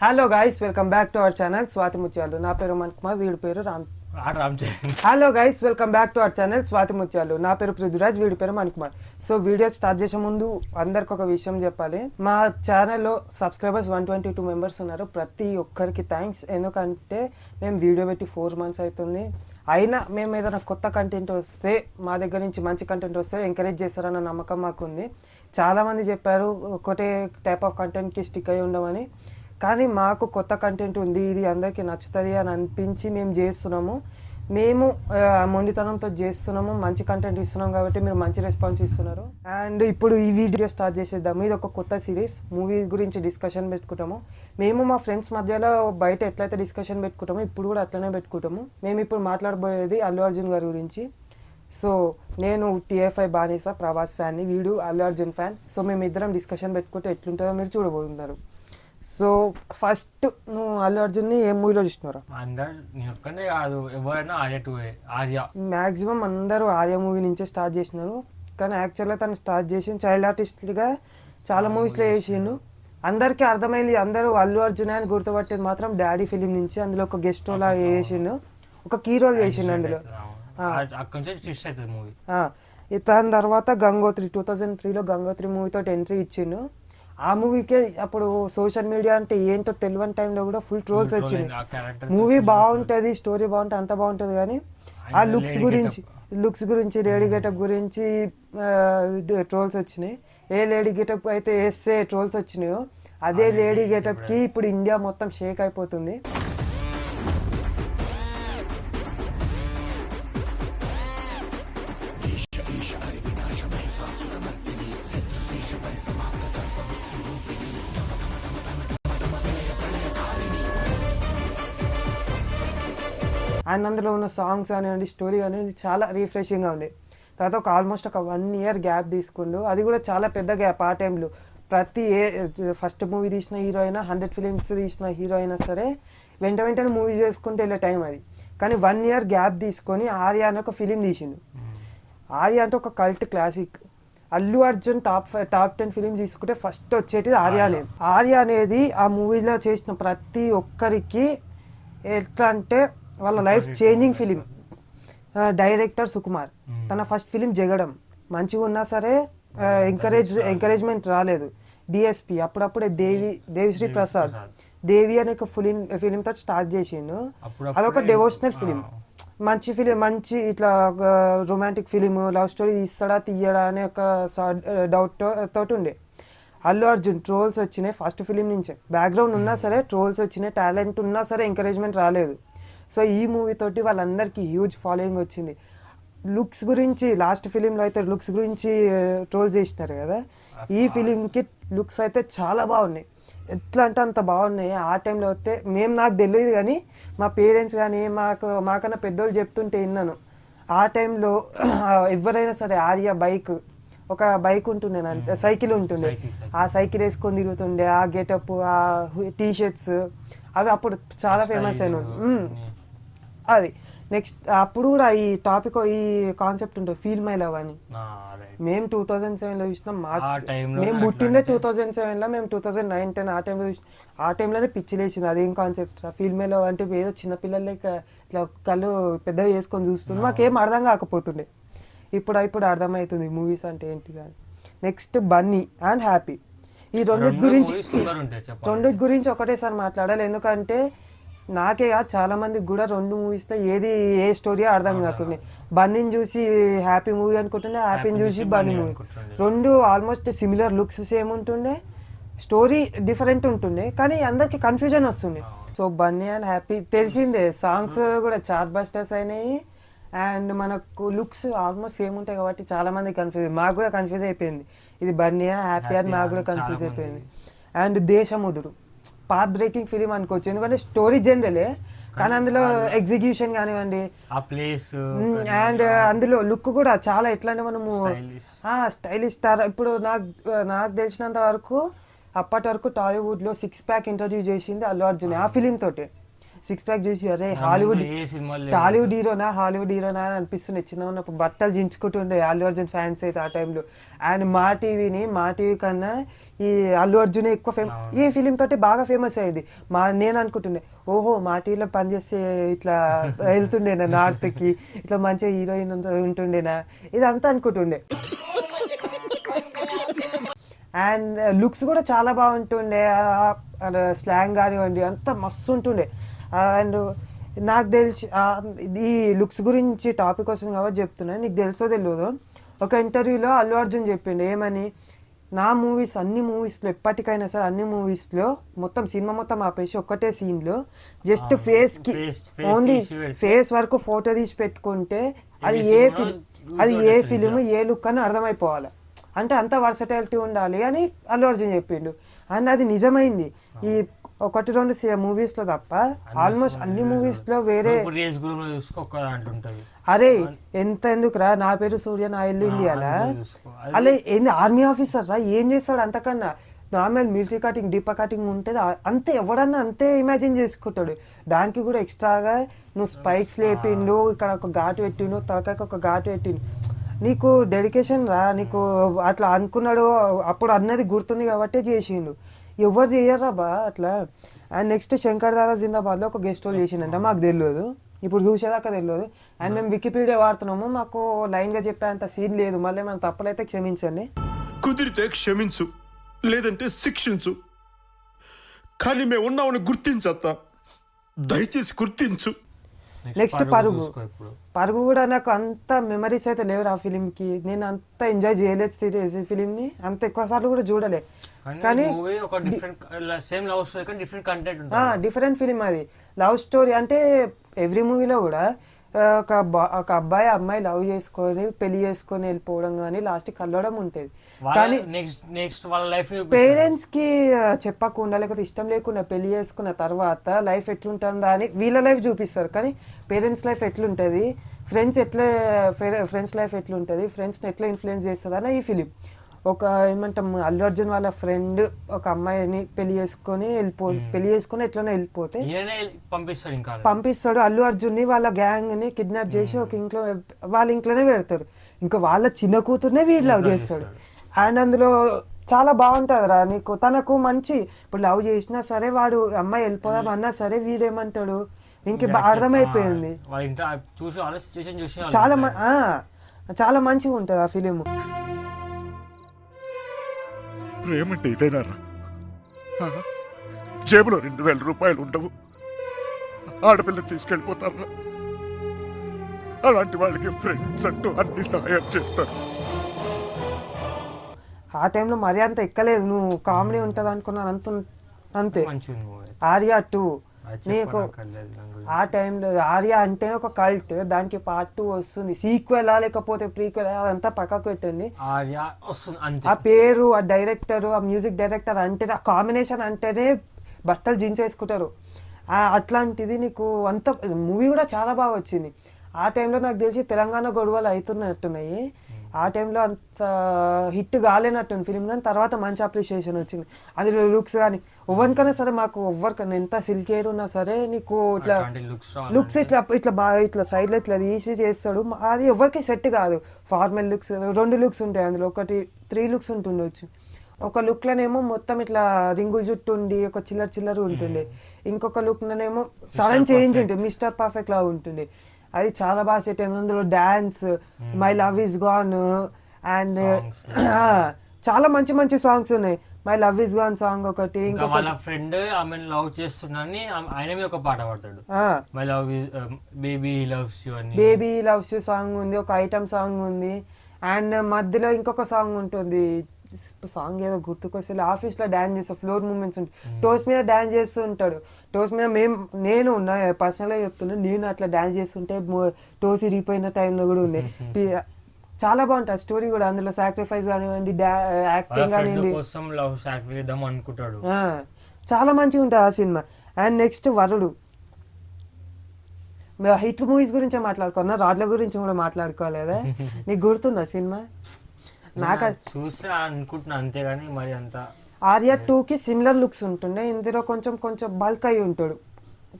Hello guys, welcome back to our channel Swathi ముత్యాలు. నా పేరు మన్ కుమార్, వీడి పేరు Ram. Hello guys, welcome back to our channel Swathi ముత్యాలు. నా పేరు పృథ్వీరాజ్, వీడి పేరు Mann Kumar. So video start చేసే ముందు అందరికి ఒక విషయం చెప్పాలి. మా ఛానల్లో సబ్స్క్రైబర్స్ 122 మెంబర్స్ ఉన్నారు. ప్రతి ఒక్కరికి థ్యాంక్స్. ఎందుకంటే మేము వీడియో పెట్టి 4 months అవుతుంది. అయినా మేము ఏదైనా కొత్త కంటెంట్ వస్తే, మా దగ్గర నుంచి మంచి కంటెంట్ వస్తే ఎంకరేజ్ చేస్తారన్న నమ్మకం మాకుంది. చాలామంది చెప్పారు ఒకటే టైప్ ఆఫ్ కంటెంట్కి స్టిక్ అయి ఉండమని. కానీ మాకు కొత్త కంటెంట్ ఉంది, ఇది అందరికీ నచ్చుతుంది అని అనిపించి మేము చేస్తున్నాము. మేము మొండితనంతో చేస్తున్నాము, మంచి కంటెంట్ ఇస్తున్నాం కాబట్టి మీరు మంచి రెస్పాన్స్ ఇస్తున్నారు. అండ్ ఇప్పుడు ఈ వీడియో స్టార్ట్ చేసేద్దాము. ఇది ఒక కొత్త సిరీస్, మూవీ గురించి డిస్కషన్ పెట్టుకుంటాము. మేము మా ఫ్రెండ్స్ మధ్యలో బయట ఎట్లయితే డిస్కషన్ పెట్టుకుంటామో ఇప్పుడు కూడా అట్లనే పెట్టుకుంటాము. మేము ఇప్పుడు మాట్లాడబోయేది అల్లు అర్జున్ గారి గురించి. సో నేను TF5 బానిసా ప్రభాస్ ఫ్యాన్ని, వీడు అల్లు అర్జున్ ఫ్యాన్. సో మేమిద్దరం డిస్కషన్ పెట్టుకుంటే ఎట్లుంటుందో మీరు చూడబోతున్నారు. సో ఫస్ట్ నువ్వు అల్లు అర్జున్ని ఏ మూవీలో చూసినారా? మ్యాక్సిమం అందరూ ఆర్య మూవీ నుంచే స్టార్ట్ చేసినారు. కానీ యాక్చువల్గా తను స్టార్ట్ చేసి చైల్డ్ ఆర్టిస్ట్గా చాలా మూవీస్లో చేసిండు. అందరికీ అర్థమైంది, అందరూ అల్లు అర్జున్ అని గుర్తుపట్టేది మాత్రం డాడీ ఫిలిం నుంచి. అందులో ఒక గెస్ట్ రోల్ చేసిండు, ఒక కీ రోల్ చేసిండు అందులో. దాని తర్వాత గంగోత్రి 2003లో గంగోత్రి మూవీతో ఎంట్రీ ఇచ్చిండు. ఆ మూవీకే అప్పుడు సోషల్ మీడియా అంటే ఏంటో తెలియని టైంలో కూడా ఫుల్ ట్రోల్స్ వచ్చినాయి. మూవీ బాగుంటుంది, స్టోరీ బాగుంటుంది, అంత బాగుంటుంది, కానీ ఆ లుక్స్ గురించి లేడీ గెటప్ గురించి ట్రోల్స్ వచ్చినాయి. ఏ లేడీ గెటప్ అయితే వేస్తే ట్రోల్స్ వచ్చినాయో అదే లేడీ గెటప్కి ఇప్పుడు ఇండియా మొత్తం షేక్ అయిపోతుంది. అండ్ అందులో ఉన్న సాంగ్స్ అనేవి, స్టోరీ అనేది చాలా రిఫ్రెషింగ్గా ఉంది. తర్వాత ఆల్మోస్ట్ ఒక 1 year గ్యాప్ తీసుకుండు, అది కూడా చాలా పెద్ద గ్యాప్. ఆ టైంలో ఫస్ట్ మూవీ తీసిన హీరో అయినా, 100 films తీసిన హీరో అయినా సరే వెంటనే మూవీ చేసుకుంటే వెళ్ళే టైం అది. కానీ 1 year గ్యాప్ తీసుకొని ఆర్య అని ఒక ఫిలిం తీసిండు. ఆర్య అంటే ఒక cult classic. Allu Arjun top 10 films తీసుకుంటే ఫస్ట్ వచ్చేటిది ఆర్యనే. ఆర్య అనేది ఆ మూవీలో చేసిన ప్రతి ఒక్కరికి ఎట్లా అంటే వాళ్ళ life changing film. Director Sukumar, తన ఫస్ట్ ఫిలిం జగడం మంచిగా ఉన్నా సరే ఎంకరేజ్మెంట్ రాలేదు. DSP అప్పుడప్పుడే దేవిశ్రీ ప్రసాద్ దేవి అనే ఒక ఫిలింతో స్టార్ట్ చేసిండు. అదొక డెవోషనల్ ఫిలిం, మంచి ఫిలిం, మంచి ఇట్లా రొమాంటిక్ ఫిలిం, లవ్ స్టోరీ తీయడా అనే ఒక డౌట్ తోటి ఉండే. అల్లు అర్జున్ ట్రోల్స్ వచ్చినాయి ఫస్ట్ ఫిలిం నుంచే. బ్యాక్గ్రౌండ్ ఉన్నా సరే ట్రోల్స్ వచ్చినాయి, టాలెంట్ ఉన్నా సరే ఎంకరేజ్మెంట్ రాలేదు. సో ఈ మూవీ తోటి వాళ్ళందరికీ హ్యూజ్ ఫాలోయింగ్ వచ్చింది. లుక్స్ గురించి లాస్ట్ ఫిలింలో అయితే లుక్స్ గురించి ట్రోల్స్ చేసినారు కదా, ఈ ఫిలింకి లుక్స్ అయితే చాలా బాగున్నాయి. ఎట్లా అంటే అంత బాగున్నాయి. ఆ టైంలో అయితే నాకు తెలియదు కానీ మా పేరెంట్స్ కానీ మాకన్నా పెద్దోళ్ళు చెప్తుంటే విన్నాను. ఆ టైంలో ఎవరైనా సరే ఆర్య ఒక బైక్ ఉంటుండే, అంటే సైకిల్ ఉంటుండే, ఆ సైకిల్ వేసుకొని తిరుగుతుండే, ఆ గెటప్, ఆ టీషర్ట్స్ అవి అప్పుడు చాలా ఫేమస్ అయినాయి. అది నెక్స్ట్ అప్పుడు కూడా ఈ టాపిక్, ఈ కాన్సెప్ట్ ఉంటుంది, ఫీల్ మై లవ్ అని. మేము 2007లో చూసినాం. మేము పుట్టిందే 2007లో, మేము 2009-10 ఆ టైంలో చూసినాం. ఆ టైంలోనే పిచ్చి లేచింది. అదేం కాన్సెప్ట్ ఫీల్ మై లవ్ అంటే, ఏదో చిన్నపిల్లలే ఇట్లా కళ్ళు పెద్దగా చేసుకొని చూస్తుంది. మాకేం అర్థం కాకపోతుండే. ఇప్పుడు అర్థమవుతుంది మూవీస్ అంటే ఏంటి కానీ. నెక్స్ట్ బన్నీ అండ్ హ్యాపీ, ఈ రెండింటి గురించి ఒకటేసారి మాట్లాడాలి. ఎందుకంటే నాకే కాదు, చాలా మందికి కూడా 2 మూవీస్లో ఏ స్టోరీ అర్థం కాకుండా, బన్నీని చూసి హ్యాపీ మూవీ అనుకుంటుండే, హ్యాపీని చూసి Bunny movie. 2 almost similar, looks same ఉంటుండే, స్టోరీ డిఫరెంట్ ఉంటుండే, కానీ అందరికి కన్ఫ్యూజన్ వస్తుండే. సో బన్నీ అండ్ హ్యాపీ తెలిసిందే, సాంగ్స్ కూడా చార్ట్ బస్టర్స్ అయినాయి. అండ్ మనకు లుక్స్ ఆల్మోస్ట్ సేమ్ ఉంటాయి కాబట్టి చాలా మంది మాకు కూడా కన్ఫ్యూజ్ అయిపోయింది, ఇది బన్నీ హ్యాపీ అని మాకు కూడా కన్ఫ్యూజ్ అయిపోయింది. And Desamuduru path breaking film అనుకోవచ్చు, ఎందుకంటే స్టోరీ జనరలే కానీ అందులో ఎగ్జిక్యూషన్ కానివ్వండి, అండ్ అందులో లుక్ కూడా చాలా ఎట్లా అంటే మనము స్టైలిష్ స్టార్. ఇప్పుడు నాకు తెలిసినంత వరకు అప్పటి వరకు టాలీవుడ్లో 6 pack ఇంట్రడ్యూస్ చేసింది అల్లు అర్జున్ ఆ ఫిలిం తోటి. సిక్స్ ప్యాక్ చూసి అరే హాలీవుడ్ ఏ సినిమాలు టాలీవుడ్ హీరోనా అని అనిపిస్తున్నాయి. చిన్న ఉన్నప్పుడు బట్టలు దించుకుంటుండే అల్లు అర్జున్ ఫ్యాన్స్ అయితే ఆ టైంలో. అండ్ మా టీవీ కన్నా ఈ అల్లు అర్జున్ ఎక్కువ ఈ ఫిలిం తోటి బాగా ఫేమస్ అయ్యింది. నేను అనుకుంటుండే ఓహో మా టీవీలో పనిచేస్తే ఇట్లా వెళ్తుండేనా నార్త్కి, ఇట్లా మంచిగా హీరోయిన్ ఉంటుండేనా, ఇదంతా అనుకుంటుండే. అండ్ లుక్స్ కూడా చాలా బాగుంటుండే, స్లాంగ్ కానివ్వండి అంతా మస్తు ఉంటుండే. అండ్ నాకు తెలిసి ఈ లుక్స్ గురించి టాపిక్ వస్తుంది కాబట్టి చెప్తున్నాను, నీకు తెలుసో తెలియదు, ఒక ఇంటర్వ్యూలో అల్లు అర్జున్ చెప్పిండు ఏమని, నా మూవీస్ అన్ని మూవీస్లో ఎప్పటికైనా సరే అన్ని మూవీస్లో మొత్తం సినిమా మొత్తం ఆపేసి ఒక్కటే సీన్లో జస్ట్ ఫేస్కి ఓన్లీ ఫేస్ వరకు ఫోటో తీసి పెట్టుకుంటే అది ఏ ఫిలిం ఏ లుక్ అని అర్థమైపోవాలి, అంటే అంత వర్సటాలిటీ ఉండాలి అని అల్లు అర్జున్ చెప్పిండు. అండ్ అది నిజమైంది. ఈ 1-2 మూవీస్లో తప్ప ఆల్మోస్ట్ అన్ని మూవీస్లో వేరే అరే ఎంత ఎందుకురా నా పేరు సూర్య నా ఇల్లు ఇండియాలా అలా ఏంది ఆర్మీ ఆఫీసర్ రా ఏం చేస్తాడు అంతకన్నా, నార్మల్ మిలిటరీ కటింగ్ డిప్ప కటింగ్ ఉంటుంది అంతే, ఎవడన్నా అంతే ఇమాజిన్ చేసుకుంటాడు. దానికి కూడా ఎక్స్ట్రాగా నువ్వు స్పైక్స్ లేపిండు, ఇక్కడ ఒక ఘాటు పెట్టిండు, తలకాయకి ఒక ఘాటు పెట్టిండు, నీకు డెడికేషన్ రా, నీకు అట్లా అనుకున్నాడు అప్పుడు అన్నది గుర్తుంది కాబట్టి చేసిండు, ఎవరు చేయరా బా అట్లా. అండ్ నెక్స్ట్ శంకర్ దాదా జిందాబాద్లో ఒక గెస్ట్ రోల్ చేసిండంట, మాకు తెలియదు, ఇప్పుడు చూసేదాకా తెలియదు. అండ్ మేము వికీపీడియా వాడుతున్నాము, మాకు లైన్గా చెప్పేంత సీన్ లేదు, మళ్ళీ మనం తప్పులైతే క్షమించండి. కుదిరితే క్షమించు, లేదంటే శిక్షించు, కానీ మేము ఉన్నామని గుర్తించత్తా, దయచేసి గుర్తించు. నెక్స్ట్ పరుగు కూడా నాకు అంత మెమరీస్ అయితే లేవు ఆ ఫిలింకి, నేను అంత ఎంజాయ్ చేయలేదు ఫిలింని, అంత ఎక్కువ సార్లు కూడా చూడలే. కానీ డిఫరెంట్ ఫిలిం అది, లవ్ స్టోరీ. అంటే ఎవ్రీ మూవీలో కూడా ఒక అబ్బాయి అమ్మాయి లవ్ చేసుకొని పెళ్లి చేసుకొని వెళ్ళిపోవడం కానీ లాస్ట్ కలవడం ఉంటుంది. కానీ పేరెంట్స్ కి చెప్పకుండా లేకపోతే ఇష్టం లేకుండా పెళ్లి చేసుకున్న తర్వాత లైఫ్ ఎట్లుంటుందా అని వీళ్ళ లైఫ్ చూపిస్తారు, కానీ పేరెంట్స్ లైఫ్ ఎట్లుంటుంది, ఫ్రెండ్స్ లైఫ్ ఎట్లుంటుంది, ఫ్రెండ్స్ని ఎట్లా ఇన్ఫ్లుయెన్స్ చేస్తుంది అని ఈ ఫిలిం. ఒక ఏమంటాం అల్లు అర్జున్ వాళ్ళ ఫ్రెండ్ ఒక అమ్మాయిని పెళ్లి చేసుకొని ఎట్లనే వెళ్ళిపోతే పంపిస్తాడు అల్లు అర్జున్ ని వాళ్ళ గ్యాంగ్ ని కిడ్నాప్ చేసి ఒక ఇంట్లో వాళ్ళ ఇంట్లోనే పెడతారు, ఇంకా వాళ్ళ చిన్న కూతుర్నే వీడు లవ్ చేస్తాడు. అండ్ అందులో చాలా బాగుంటుంది రా, నీకు తనకు మంచి ఇప్పుడు లవ్ చేసినా సరే వాడు అమ్మాయి వెళ్ళిపోదాం అన్నా సరే వీడేమంటాడు ఇంక అర్థమైపోయింది. చాలా మంచిగా ఉంటుంది ఆ ఫిలిం. ప్రేమంటే ఇదేనారా, జేబులో 2000 రూపాయలు ఉండవు, ఆడపిల్ల తీసుకెళ్ళిపోతారా, అలాంటి వాళ్ళకి ఫ్రెండ్స్ అంటూ అన్ని సహాయం చేస్తారు. ఆ టైంలో మరీ అంత ఎక్కలేదు, నువ్వు కామెడీ ఉంటుంది అనుకున్నాను అంతే. ఆర్యా 2 నీకు ఆ టైంలో ఆర్యా అంటేనే ఒక కల్ట్, దానికి పార్ట్ 2 వస్తుంది, సీక్వెల్ లేకపోతే ప్రీక్వెల్ అదంతా పక్కకు పెట్టండి. ఆ పేరు ఆ డైరెక్టర్ ఆ మ్యూజిక్ డైరెక్టర్ అంటే ఆ కాంబినేషన్ అంటేనే బట్టలు జించేసుకుంటారు. అట్లాంటిది నీకు అంత మూవీ కూడా చాలా బాగా వచ్చింది. ఆ టైంలో నాకు తెలిసి తెలంగాణ గొడవలు అవుతున్నట్టున్నాయి, ఆ టైంలో అంత హిట్ కాలేనట్టుంది ఫిలిం, కానీ తర్వాత మంచి అప్రిషియేషన్ వచ్చింది. అది లుక్స్ కానీ ఎవరికైనా సరే, మాకు ఎవరికైనా ఎంత సిల్క్ హెయిర్ ఉన్నా సరే నీకు ఇట్లా లుక్స్ ఇట్లా ఇట్లా బాగా ఇట్లా సైడ్లో ఇట్లా తీసి చేస్తాడు, అది ఎవరికి సెట్ కాదు. ఫార్మల్ లుక్స్ 2 లుక్స్ ఉంటాయి అందులో, ఒకటి 3 లుక్స్ ఉంటుండొచ్చు. ఒక లుక్లోనేమో మొత్తం ఇట్లా రింగులు జుట్టు ఉండి ఒక చిల్లర ఉంటుండే, ఇంకొక లుక్లోనేమో సడన్ చేంజ్ ఉంటుంది, మిస్టర్ పర్ఫెక్ట్ లాగా ఉంటుంది. అది చాలా బాగా సెట్ అయింది. అందులో dance, my love is gone, and చాలా మంచి సాంగ్స్ ఉన్నాయి. My love is gone song ఒకటి, వాళ్ళ ఫ్రెండ్ ఆమె లవ్ చేస్తున్నాని ఆయన మీద ఒక పాట పాడతాడు, my love is baby loves you అని, బేబీ లవ్స్ యు సాంగ్ ఉంది, ఒక ఐటమ్ సాంగ్ ఉంది. అండ్ మధ్యలో ఇంకొక సాంగ్ ఉంటుంది, సాంగ్ ఏదో గుర్తుకొస్తే, ఆఫీస్ లో డాన్స్ చేస్తా ఫ్లోర్ మూమెంట్స్ ఉంటాయి, టోస్ మీద డాన్స్ చేస్తూ ఉంటాడు. టోస్ మీద నేను పర్సనల్ గా చెప్తున్నా, నేను అట్లా డాన్స్ చేస్తుంటే టోస్ ఇరిగిపోయిన టైంలో కూడా ఉంది. చాలా బాగుంటుంది స్టోరీ కూడా, అందులో సాక్రిఫైస్ కానివ్వండి, యాక్టింగ్ కానివ్వండి, చాలా మంచిగా ఉంటుంది ఆ సినిమా. అండ్ నెక్స్ట్ వరుడు, హిట్ మూవీస్ గురించే మాట్లాడుకున్నా, రాడ్ల గురించి కూడా మాట్లాడుకోలేదా, నీకు గుర్తుందా సినిమా? నాకు చూసా అనుకుంటున్నా అంతేగాని మరి అంత. ఆర్యా 2కి సిమిలర్ లుక్స్ ఉంటుండే, ఇందులో కొంచెం బల్క్ అయి ఉంటాడు,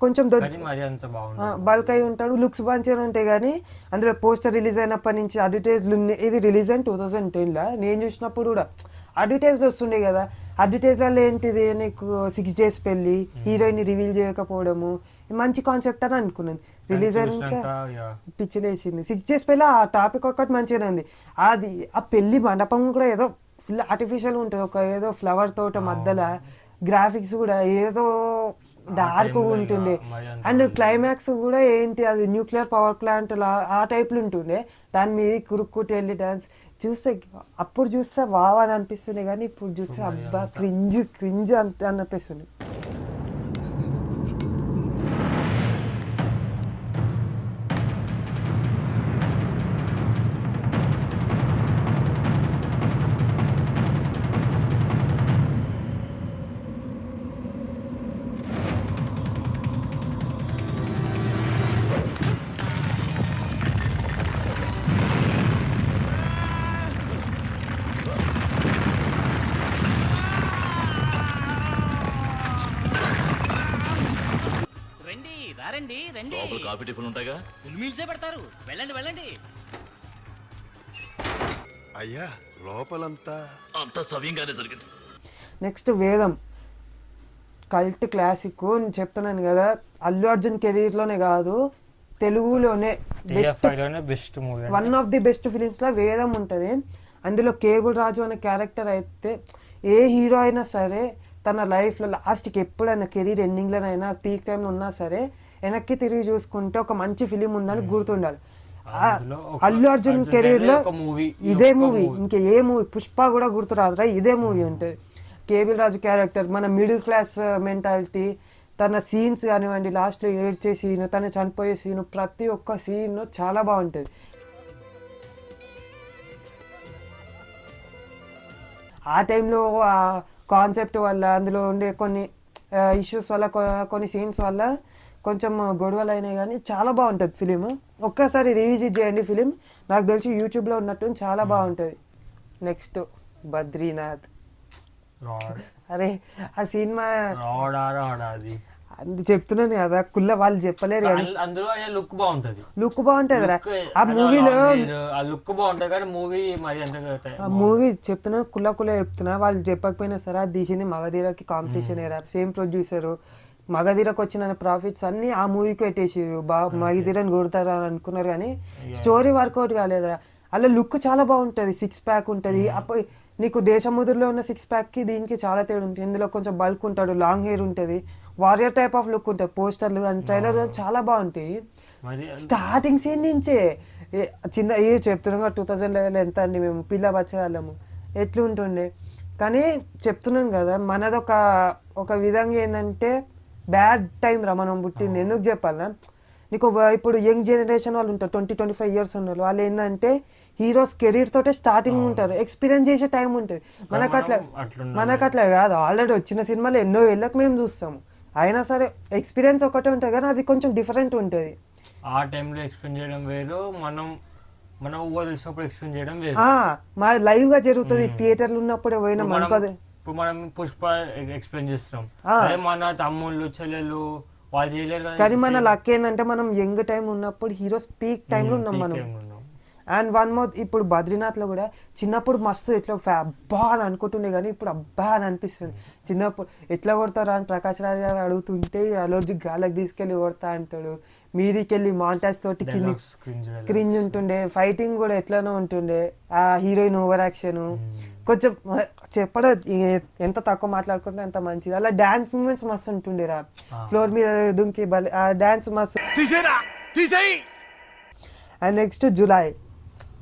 కొంచెం కానీ మరి అంత బాగుంది. బల్క్ అయి ఉంటాడు, లుక్స్ మంచిగా ఉంటాయి. కానీ అందులో పోస్టర్ రిలీజ్ అయినప్పటి నుంచి అడ్వర్టైజ్లు ఉన్నాయి. ఇది రిలీజ్ అయిన 2010లో నేను చూసినప్పుడు కూడా అడ్వర్టైజ్లు వస్తుండే కదా. అడ్వర్టైజ్లలో ఏంటిది, నీకు 6 days పెళ్ళి, హీరోయిన్ రివీల్ చేయకపోవడము, మంచి కాన్సెప్ట్ అని అనుకున్నాను. రిలీజ్ అయినాక పిచ్చిలేసింది. 6 days పెళ్ళి ఆ టాపిక్ ఒక్కటి మంచిగానే ఉంది. అది ఆ పెళ్లి మండపం కూడా ఏదో ఫుల్ ఆర్టిఫిషియల్ ఉంటుంది, ఒక ఏదో ఫ్లవర్ తోట మధ్యలో, గ్రాఫిక్స్ కూడా ఏదో డార్క్ ఉంటుండే. అండ్ క్లైమాక్స్ కూడా ఏంటి, అది న్యూక్లియర్ పవర్ ప్లాంట్ ఆ టైప్లో ఉంటుండే. దాని మీద కురుక్కుంటూ వెళ్ళి డాన్స్ చూస్తే, అప్పుడు చూస్తే వావ్ అని అనిపిస్తుండే, కానీ ఇప్పుడు చూస్తే అబ్బా క్రింజ్ అంత అనిపిస్తుంది. రండి రండి, లోపల కాఫీ టిఫిన్ ఉంటాయిగా, మీల్సే పెడతారు. వెళ్ళండి వెళ్ళండి. అయ్యా లోపలంతా అంత సవ్యంగానే జరిగింది. నెక్స్ట్ వేదం, కల్ట్ క్లాసిక్. నేను చెప్తున్నాను కదా, అల్లు అర్జున్ కెరీర్లోనే కాదు తెలుగులోనే best movie, one of the best ఫిలిమ్స్లో వేదం ఉంటుంది. అందులో కేబుల్ రాజు అనే క్యారెక్టర్ అయితే ఏ హీరో అయినా సరే తన లైఫ్లో లాస్ట్కి ఎప్పుడైనా కెరీర్ ఎండింగ్లోనైనా పీక్ టైంలో ఉన్నా సరే వెనక్కి తిరిగి చూసుకుంటే ఒక మంచి ఫిలిం ఉందని గుర్తుండాలి. అల్లు అర్జున్ కెరీర్ లో ఇదే మూవీ, ఇంకా ఏ మూవీ, పుష్ప కూడా గుర్తురాదురా, ఇదే మూవీ ఉంటుంది. కేబుల్ రాజు క్యారెక్టర్, మన మిడిల్ క్లాస్ మెంటాలిటీ, తన సీన్స్ కానివ్వండి, లాస్ట్లో ఏడ్చే సీన్, తన చనిపోయే సీన్, ప్రతి ఒక్క సీన్ చాలా బాగుంటుంది. ఆ టైంలో ఆ కాన్సెప్ట్ వల్ల, అందులో ఉండే కొన్ని ఇష్యూస్ వల్ల, కొన్ని సీన్స్ వల్ల కొంచెం గొడవలు అయినాయి, కానీ చాలా బాగుంటుంది ఫిలిం. ఒక్కసారి రివిజిట్ చేయండి ఫిలిం, నాకు తెలిసి యూట్యూబ్లో ఉన్నట్టు చాలా బాగుంటుంది. నెక్స్ట్ బద్రీనాథ్. అరే ఆ సినిమా అది చెప్తున్నాను కదా, కుల్ల వాళ్ళు చెప్పలేరు కానీ అందులో లుక్ బాగుంటది, లుక్ బాగుంటది రా ఆ మూవీలో. లుక్ బాగుంటది కానీ మూవీ మరి అంత, ఆ మూవీ చెప్తున్నా కుల్ల చెప్తున్నా, వాళ్ళు చెప్పకపోయినా సరే అది తీసింది మగధీరకి కాంపిటీషన్ ఏరా, సేమ్ ప్రొడ్యూసర్. మగధీరకు వచ్చిన ప్రాఫిట్స్ అన్ని ఆ మూవీకి పెట్టేసారు. మగధీరని కొడతారా అని అనుకున్నారు, కానీ స్టోరీ వర్కౌట్ కాలేదురా. అలా లుక్ చాలా బాగుంటుంది, 6 pack ఉంటుంది. అప్పుడు నీకు దేశముద్రలో ఉన్న 6 pack కి దీనికి చాలా తేడా ఉంటుంది. ఇందులో కొంచెం బల్క్ ఉంటాడు, లాంగ్ హెయిర్ ఉంటుంది, వారియర్ టైప్ ఆఫ్ లుక్ ఉంటుంది. పోస్టర్లు అండ్ ట్రైలర్ చాలా బాగుంటాయి. స్టార్టింగ్ సీన్ నుంచే చిన్న ఏ చెప్తున్నాం 2011 ఎంత అండి, మేము పిల్ల బచ్చగాళ్ళము ఎట్లుంటుండే. కానీ చెప్తున్నాను కదా, మనది ఒక విధంగా ఏంటంటే బ్యాడ్ టైం రా మనం పుట్టింది. ఎందుకు చెప్పాలనా, నీకు ఇప్పుడు యంగ్ జనరేషన్ వాళ్ళు ఉంటారు, 20-25 years ఉన్నారు. వాళ్ళు ఏంటంటే హీరోస్ కెరీర్ తోటే స్టార్టింగ్ ఉంటారు, ఎక్స్పీరియన్స్ చేసే టైం ఉంటుంది. మనకు అట్లా కాదు, ఆల్రెడీ వచ్చిన సినిమాలు ఎన్నో ఏళ్ళకి మేము చూస్తాము. అయినా సరే ఎక్స్పీరియన్స్ ఒకటే ఉంటుంది, కానీ అది కొంచెం డిఫరెంట్ ఉంటుంది. ఆ టైంలో ఎక్స్ప్లెయిన్ చేయడం వేరు, మనం ఊహ తెలిసినప్పుడు ఎక్స్ప్లెయిన్ చేయడం వేరు. మా లైవ్ గా జరుగుతుంది, థియేటర్లు ఉన్నప్పుడే పోయినా మనకు అది. ఇప్పుడు మనం పుష్ప ఎక్స్ప్లెయిన్ చేస్తాం, మన తమ్ముళ్ళు చెల్లెలు వాళ్ళు చేయలేరు. కానీ మన లక్ ఏంటంటే మనం యంగ్ టైం ఉన్నప్పుడు హీరోస్ పీక్ టైంలో ఉన్నాం మనం. అండ్ వన్ మోర్, ఇప్పుడు బద్రీనాథ్లో కూడా చిన్నప్పుడు మస్తు ఎట్లా అబ్బా అని అనుకుంటుండే, కానీ ఇప్పుడు అబ్బా అని అనిపిస్తుంది. చిన్నప్పుడు ఎట్లా కొడతారా అని ప్రకాష్ రాజ్ గారు అడుగుతుంటే అలర్జీ గాలకు తీసుకెళ్ళి కొడతా అంటాడు, మీదికి వెళ్ళి మాంటాజ్ తోటి కింది క్రింజ్ ఉంటుండే. ఫైటింగ్ కూడా ఎట్లానో ఉంటుండే, ఆ హీరోయిన్ ఓవర్ యాక్షన్ కొంచెం చెప్పడం ఎంత తక్కువ మాట్లాడుకుంటే అంత మంచిది. అలా డాన్స్ మూమెంట్స్ మస్తు ఉంటుండేరా, ఫ్లోర్ మీద దుంకి ఆ డాన్స్ మస్తు. అండ్ నెక్స్ట్ జులై,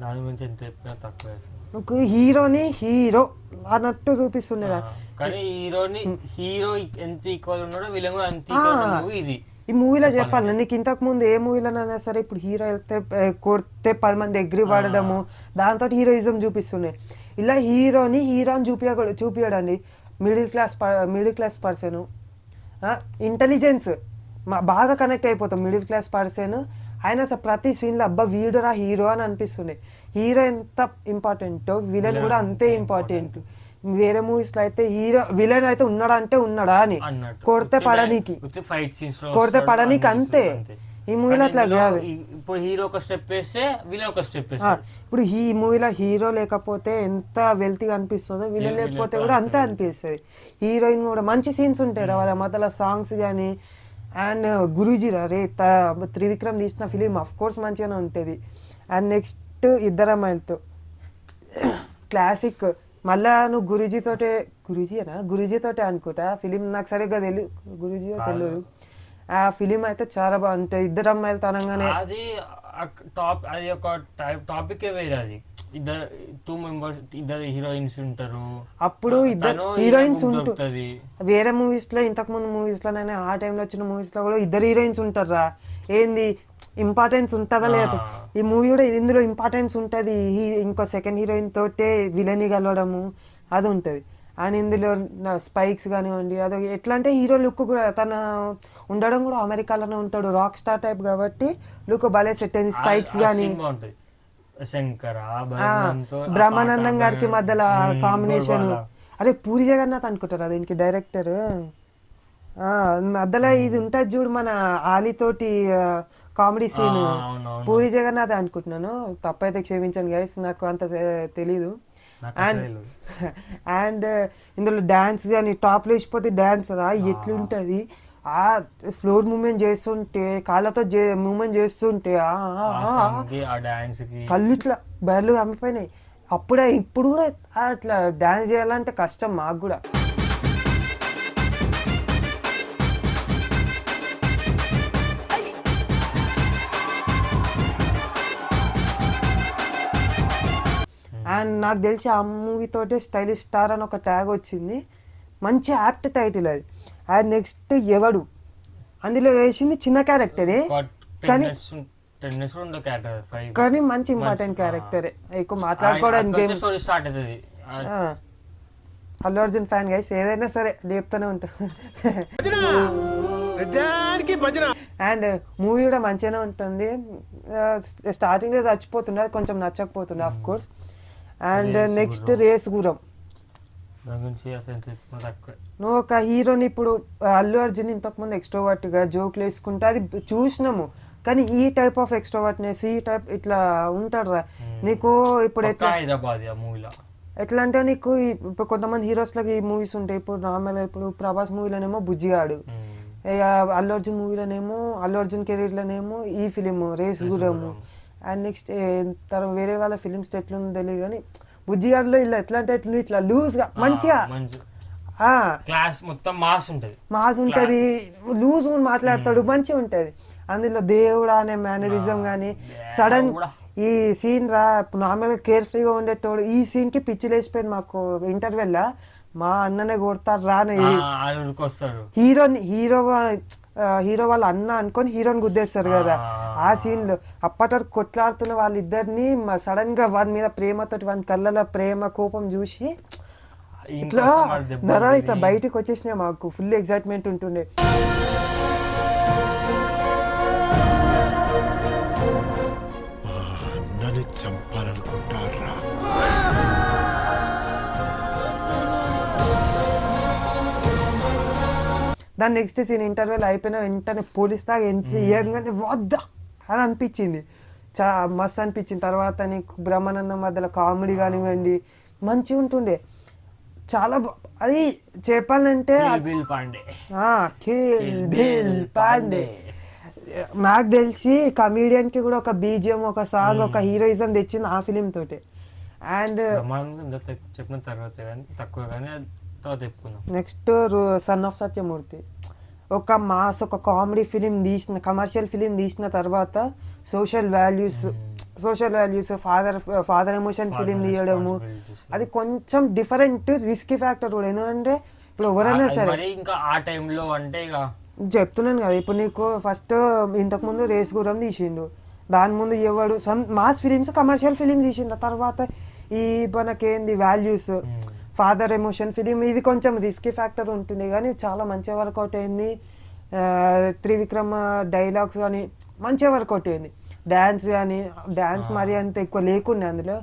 దాని గురించి ఎంత చెప్పినా తక్కువ. నాకు హీరోని హీరో అన్నట్టు చూపిస్తుండేరా, కానీ హీరో ఎంత ఈక్వల్ ఉన్నాడో వీళ్ళని కూడా అంత ఈక్వల్. ఇది ఈ మూవీలో చెప్పాలి, నీకు ఇంతకు ముందు ఏ మూవీలోనైనా సరే ఇప్పుడు హీరో వెళ్తే కొడితే 10 మంది ఎగ్రి పడడము, దాంతో హీరోయిజం చూపిస్తున్నాయి. ఇలా హీరోని అని చూపించడండి. మిడిల్ క్లాస్ పర్సన్, ఇంటెలిజెన్స్ బాగా కనెక్ట్ అయిపోతాం మిడిల్ క్లాస్ పర్సన్. ఆయన అసలు ప్రతి సీన్లో అబ్బా వీడురా హీరో అని అనిపిస్తుంది. హీరో ఎంత ఇంపార్టెంటో విలన్ కూడా అంతే ఇంపార్టెంట్. వేరే మూవీస్ లో అయితే హీరో విలన్ అయితే ఉన్నాడా అని అన్నట్టు కొడితే పడనీకి ఫైట్ సీన్స్ కొడితే పడనీకి అంతే. ఈ మూవీలో అట్లా కాదు. ఇప్పుడు హీరో ఒక స్టెప్ వేస్తే విలన్ ఒక స్టెప్ వేస్తే ఇప్పుడు ఈ మూవీలో హీరో లేకపోతే ఎంత వెల్తీగా అనిపిస్తుందో విలన్ లేకపోతే కూడా అంతే అనిపిస్తుంది. హీరోయిన్ కూడా మంచి సీన్స్ ఉంటాయి రా వాళ్ళ మధ్యలో, సాంగ్స్ కానీ. అండ్ గురూజీ రే త్రివిక్రమ్ తీసిన ఫిలిం అఫ్ కోర్స్ మంచిగానే ఉంటుంది. అండ్ నెక్స్ట్ ఇద్దరు అమ్మాయిలతో క్లాసిక్. మళ్ళా నువ్వు గురూజీ తోటే అనుకుంటా ఫిలిం, నాకు సరిగ్గా తెలియదు గురూజీ తెలియదు. ఆ ఫిలిం అయితే చాలా బాగుంటాయి. ఇద్దరు అమ్మాయిలు తనంగానే అది అది ఒక టాపిక్ వేరే. అది టూ మెంబర్స్, ఇద్దరు హీరోయిన్స్ ఉంటారు. అప్పుడు ఇద్దరు హీరోయిన్స్ ఉంటుంది వేరే మూవీస్ లో. ఇంతకు ముందు మూవీస్ లోనైనా ఆ టైంలో వచ్చిన మూవీస్ లో కూడా ఇద్దరు హీరోయిన్స్ ఉంటారా. ఏంది ఇంపార్టెన్స్ ఉంటుందా లేదా? ఈ మూవీ కూడా ఇందులో ఇంపార్టెన్స్ ఉంటుంది. ఇంకో సెకండ్ హీరోయిన్ తోటే విలన్ కలవడము అది ఉంటుంది. అండ్ ఇందులో స్పైక్స్ కానివ్వండి, అది ఎట్లా అంటే హీరో లుక్ కూడా తన ఉండడం కూడా అమెరికాలోనే ఉంటాడు, రాక్ స్టార్ టైప్ కాబట్టి లుక్ భలే సెట్ అయింది. స్పైక్స్ కానీ శంకర్ బ్రహ్మానందం గారికి మధ్యలో కాంబినేషన్. అరే పూరి జగన్నాథ్ అనుకుంటారా దీనికి డైరెక్టర్? మధ్యలో ఇది ఉంటుంది చూడు మన ఆలీతోటి కామెడీ సీన్, పూరి జగన్నాథ్ అనుకుంటున్నాను. తప్పైతే క్షమించాను గైస్, నాకు అంత తెలీదు. అండ్ ఇందులో డాన్స్ కానీ టాప్ లేచిపోతే డాన్స్ రా ఎట్లుంటది. ఆ ఫ్లోర్ మూమెంట్ చేస్తుంటే కాళ్ళతో మూమెంట్ చేస్తుంటే కళ్ళు ఇట్లా బయర్లు అమ్మిపోయినాయి. అప్పుడే ఇప్పుడు కూడా అట్లా డాన్స్ చేయాలంటే కష్టం మాకు కూడా. అండ్ నాకు తెలిసి ఆ మూవీ తోటే స్టైలిష్ స్టార్ అని ఒక ట్యాగ్ వచ్చింది. మంచి యాప్ట్ టైటిల్ అది. అండ్ నెక్స్ట్ ఎవడు అందులో వేసింది చిన్న క్యారెక్టరే కానీ మంచి ఇంపార్టెంట్ క్యారెక్టరే. ఎక్కువ మాట్లాడుకోవడానికి అల్లు అర్జున్ ఫ్యాన్ గైస్, ఏదైనా సరే లేపుతూనే ఉంటా. అండ్ మూవీ కూడా మంచిగానే ఉంటుంది. స్టార్టింగ్ లో చచ్చిపోతుండే, అది కొంచెం నచ్చకపోతుండే of course. And next race Gurram. నువ్వు ఒక హీరోని ఇప్పుడు అల్లు అర్జున్ ఇంతకుముందు ఎక్స్ట్రోవర్ట్ గా జోక్లు వేసుకుంటే అది చూసినాము, కానీ ఈ టైప్ ఆఫ్ ఎక్స్ట్రోవర్ట్నెస్ ఈ టైప్ ఇట్లా ఉంటాడు రా నీకు. ఇప్పుడు ఎట్లా అంటే నీకు ఇప్పుడు కొంతమంది హీరోస్ లకి ఈ మూవీస్ ఉంటాయి. ఇప్పుడు నార్మల్ ఇప్పుడు ప్రభాస్ మూవీలోనేమో బుజ్జిగాడు, అల్లు అర్జున్ మూవీలోనేమో అల్లు అర్జున్ కెరీర్ లోనేమో ఈ ఫిలిం రేస్ గురము. అండ్ నెక్స్ట్ తర్వాత వేరే వాళ్ళ ఫిలిమ్స్ ఎట్లుందో తెలియదు కానీ బుజ్జిగాడులో ఇలా ఎట్లా అంటే ఇట్లా లూజ్ గా మంచిగా మాస్ ఉంటది, లూజ్ మాట్లాడతాడు, మంచిగా ఉంటది. అందులో దేవుడు అనే మేనరిజం కానీ సడన్ ఈ సీన్ రా నార్మల్ గా కేర్ ఫ్రీగా ఉండేటోడు ఈ సీన్ కి పిచ్చి లేచిపోయింది మాకు. ఇంటర్వెల్ మా అన్ననే కొడతారు రా హీరో వాళ్ళ అన్న అనుకొని హీరోని గుద్దేస్తారు కదా ఆ సీన్ లో. అప్పటి వరకు కొట్లాడుతున్న వాళ్ళిద్దరిని సడన్ గా వాని మీద ప్రేమతో వాని కళ్ళలో ప్రేమ కోపం చూసి ఇట్లా నరాలు ఇట్లా బయటకు వచ్చేసినాయి. మాకు ఫుల్ ఎక్సైట్మెంట్ ఉంటుండే. చంపాలనుకుంటారా? దాని నెక్స్ట్ సీన్ ఇంటర్వెల్ అయిపోయిన వెంటనే పోలీస్ దాకా ఎంట్రీ ఇవ్వగానే వద్దా అని అనిపించింది, మస్తు అనిపించింది. తర్వాత నీకు బ్రహ్మానందం మధ్యలో కామెడీ కానివ్వండి మంచిగా ఉంటుండే చాలా. అది చెప్పాలంటే పాండే నాకు తెలిసి కమీడియన్ కి కూడా ఒక బీజిఎం, ఒక సాంగ్, ఒక హీరోయిజం తెచ్చింది ఆ ఫిలిం తోటి. అండ్ చెప్పిన తర్వాత నెక్స్ట్ సన్ ఆఫ్ సత్యమూర్తి ఒక మాస్ ఒక కామెడీ ఫిలిం తీసిన కమర్షియల్ ఫిలిం తీసిన తర్వాత social values father emotion film తీయడము అది కొంచెం డిఫరెంట్ రిస్కీ ఫ్యాక్టర్ కూడా. ఎందుకంటే ఇప్పుడు ఎవరైనా సరే ఇంకా ఆ టైంలో అంటే చెప్తున్నాను కదా, ఇప్పుడు నీకు ఫస్ట్ ఇంతకు ముందు రేస్ గురం తీసిండు, దాని ముందు ఎవడు మాస్ ఫిలిమ్స్ కమర్షియల్ ఫిలిమ్స్ తీసిండు, తర్వాత ఈ మనకేంది వాల్యూస్ ఫాదర్ ఎమోషన్ ఫిలిం ఇది కొంచెం రిస్కీ ఫ్యాక్టర్ ఉంటుంది కానీ చాలా మంచిగా వర్కౌట్ అయింది. త్రివిక్రమ డైలాగ్స్ కానీ మంచిగా వర్కౌట్ అయింది. డ్యాన్స్ కానీ డ్యాన్స్ మరీ అంత ఎక్కువ లేకుండా అందులో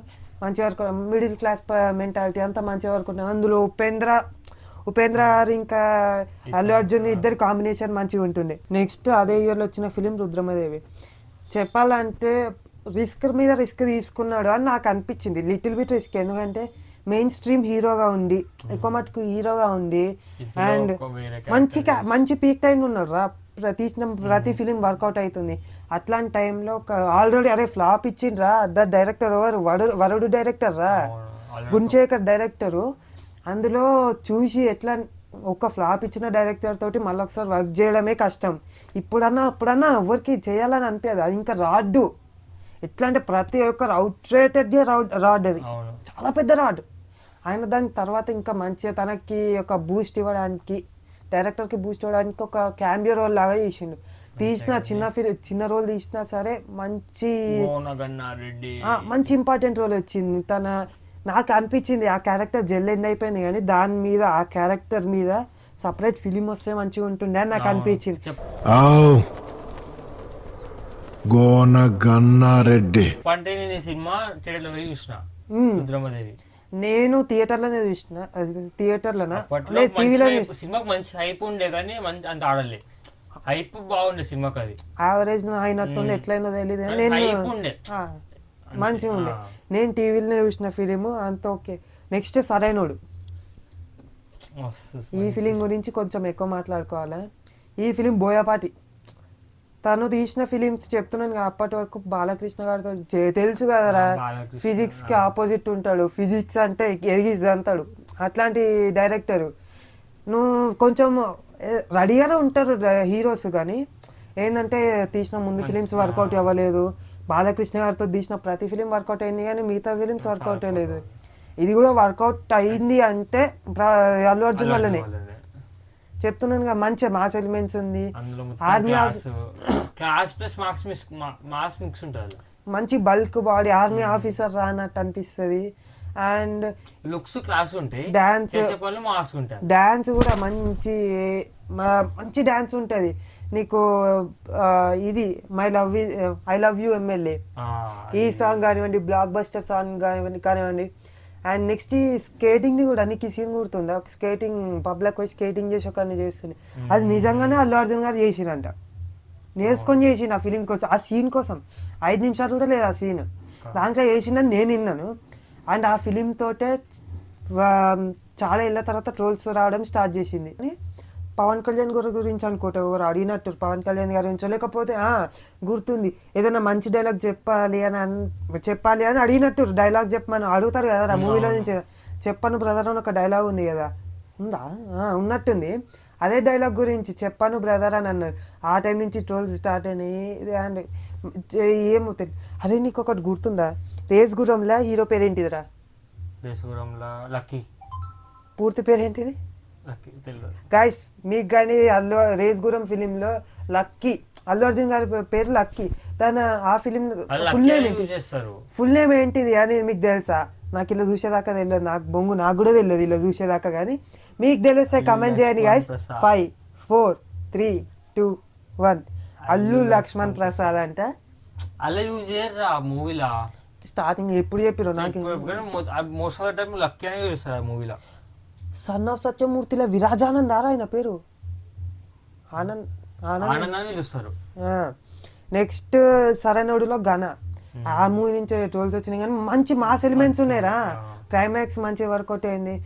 మంచిగా వర్క్, మిడిల్ క్లాస్ మెంటాలిటీ అంతా మంచిగా వర్క్ ఉంటుంది. అందులో ఉపేంద్ర గారు ఇంకా అల్లు అర్జున్ ఇద్దరు కాంబినేషన్ మంచిగా ఉంటుండే. నెక్స్ట్ అదే ఇయర్లో వచ్చిన ఫిలిం రుద్రమదేవి. చెప్పాలంటే రిస్క్ మీద రిస్క్ తీసుకున్నాడు అని నాకు అనిపించింది, లిటిల్ బిట్ రిస్క్. ఎందుకంటే మెయిన్ స్ట్రీమ్ హీరోగా ఉండి, ఎక్కువ మటుకు హీరోగా ఉండి, అండ్ మంచి పీక్ టైంలో ఉన్నాడు రా. ప్రతి ఫిలిం వర్కౌట్ అవుతుంది. అట్లాంటి టైంలో ఆల్రెడీ అరే ఫ్లాప్ ఇచ్చిండ్రా ద డైరెక్టర్ ఎవరు, వరుడు డైరెక్టర్ రా, గుణశేఖర్ డైరెక్టరు. అందులో చూసి ఎట్లా ఒక ఫ్లాప్ ఇచ్చిన డైరెక్టర్ తోటి మళ్ళీ ఒకసారి వర్క్ చేయడమే కష్టం. అప్పుడన్నా ఎవరికి చేయాలని అనిపించదు. అది ఇంకా రాడ్ ఎట్లా అంటే ప్రతి ఒక్కరు అవుట్రేటెడ్ రాడ్, అది చాలా పెద్ద రాడ్. ఆయన దాని తర్వాత ఇంకా మంచిగా తనకి ఒక బూస్ట్ ఇవ్వడానికి, డైరెక్టర్కి బూస్ట్ ఇవ్వడానికి ఒక క్యామియో రోల్ లాగా చేసిండు. చిన్న రోల్ తీసినా సరే మంచి ఇంపార్టెంట్ రోల్ వచ్చింది. నాకు అనిపించింది ఆ క్యారెక్టర్ జెల్ ఎండ్ అయిపోయింది, కానీ దాని మీద ఆ క్యారెక్టర్ మీద సపరేట్ ఫిలిం వస్తే మంచిగా ఉంటుండే అని నాకు అనిపించింది. గోనగన్నారెడ్డి అంటే నేను ఈ సినిమా థియేటర్లో పోయి చూసిన రుద్రమదేవి. నేను థియేటర్లోనే చూసిన. థియేటర్లోనా టీవీలో సినిమాకి మంచి హైప్ ఉండే కానీ మంచి అంత ఆడలే. హైప్ బాగుండే సినిమాకి, అది యావరేజ్ అయినట్టుంది, ఎట్లయిందో తెలియదు. నేను మంచిగా ఉండే. నేను టీవీలోనే చూసిన ఫిలిం అంత ఓకే. నెక్స్ట్ సరైనోడు. ఈ ఫిలిం గురించి కొంచెం ఎక్కువ మాట్లాడుకోవాలి. ఈ ఫిలిం బోయపాటి తను తీసిన ఫిలిమ్స్ చెప్తున్నాను. అప్పటి వరకు బాలకృష్ణ గారితో తెలుసు కదరా, ఫిజిక్స్ కి ఆపోజిట్ ఉంటాడు, ఫిజిక్స్ అంటే ఎగిసి అంటాడు. అట్లాంటి డైరెక్టర్. నువ్వు కొంచెం రెడీగానే ఉంటారు హీరోస్, కానీ ఏంటంటే తీసిన ముందు ఫిలిమ్స్ వర్కౌట్ అవ్వలేదు. బాలకృష్ణ గారితో తీసిన ప్రతి ఫిలిం వర్కౌట్ అయింది, కానీ మిగతా ఫిలిమ్స్ వర్కౌట్ అవ్వలేదు. ఇది కూడా వర్కౌట్ అయింది అంటే అల్లు అర్జున్ వల్లనే చెప్తున్నాను కదా. మంచి మాస్ ఎలిమెంట్స్ ఉంది, మంచి బల్క్ బాడీ, ఆర్మీ ఆఫీసర్ రా అన్నట్టు అనిపిస్తుంది. అండ్ లుక్స్ క్లాస్ ఉంటాయి, డాన్స్ కూడా మంచి డాన్స్ ఉంటుంది. నీకు ఇది ఐ లవ్ యూ ఎమ్మెల్యే ఈ సాంగ్ కానివ్వండి, బ్లాక్ బస్టర్ సాంగ్ కానివ్వండి. అండ్ నెక్స్ట్ ఈ స్కేటింగ్ ది కూడా నీకు సీన్ గుర్తుందా? ఒక స్కేటింగ్ పబ్లిక్ పోయి స్కేటింగ్ చేసి ఒకరిని చేస్తుంది. అది నిజంగానే అల్లు అర్జున్ గారు చేసిరంట, నేర్చుకొని చేసిండు ఆ ఫిలిం కోసం, ఆ సీన్ కోసం. 5 నిమిషాలు కూడా లేదు ఆ సీన్, దాంట్లో చేసిందని నేను విన్నాను. అండ్ ఆ ఫిలిం తోటే చాలా ఏళ్ళ తర్వాత ట్రోల్స్ రావడం స్టార్ట్ చేసింది. పవన్ కళ్యాణ్ గారి గురించి అనుకోట ఎవరు అడిగినట్టు, పవన్ కళ్యాణ్ గారి గురించి లేకపోతే గుర్తుంది ఏదైనా మంచి డైలాగ్ చెప్పాలి అని అడిగినట్టు, డైలాగ్ చెప్పమని అడుగుతారు కదా ఆ మూవీలో నుంచి. చెప్పను బ్రదర్ అని ఒక డైలాగ్ ఉంది కదా, ఉందా? ఉన్నట్టుంది. అదే డైలాగ్ గురించి చెప్పను బ్రదర్ అని అన్నారు. ఆ టైం నుంచి ట్రోల్స్ స్టార్ట్ అయినాయి. అండ్ ఏమవుతుంది అదే నీకు ఒకటి గుర్తుందా? రేస్ గుర్రంలా హీరో పేరేంటిదిరా? లక్కీ. పూర్తి పేరేంటిది గైస్ మీకు? కానీ రేస్ గుర్రం ఫిలింలో లక్కీ, అల్లు అర్జున్ గారి పేరు లక్కీ. తన ఆ ఫిలిం ఫుల్ నేమ్ ఏంటిది అని మీకు తెలుసా? నాకు ఇలా చూసేదాకా తెలియదు, నాకు కూడా తెలియదు ఇలా చూసేదాకా. కానీ మీకు తెలిస్తే కమెంట్ చేయండి గైస్. 5 4 3 2 1 అల్లు లక్ష్మణ్ ప్రసాద్ అంట. అలా యూజ్ చేయరా మూవీలా? స్టార్టింగ్ ఎప్పుడు చెప్పారు నాకు? Most of the time lucky అనే చూస్తారు ఆ మూవీలో. సన్ ఆఫ్ సత్యమూర్తిలో విరాజానంద్ ఆరా ఆయన పేరు, ఆనంద్ పిలుస్తారు. నెక్స్ట్ సరైనోడులో ఘన. ఆ మూవీ నుంచి ట్రోల్స్ వచ్చినాయి, కానీ మంచి మాస్ ఎలిమెంట్స్ ఉన్నాయిరా. క్లైమాక్స్ మంచి వర్కౌట్ అయింది.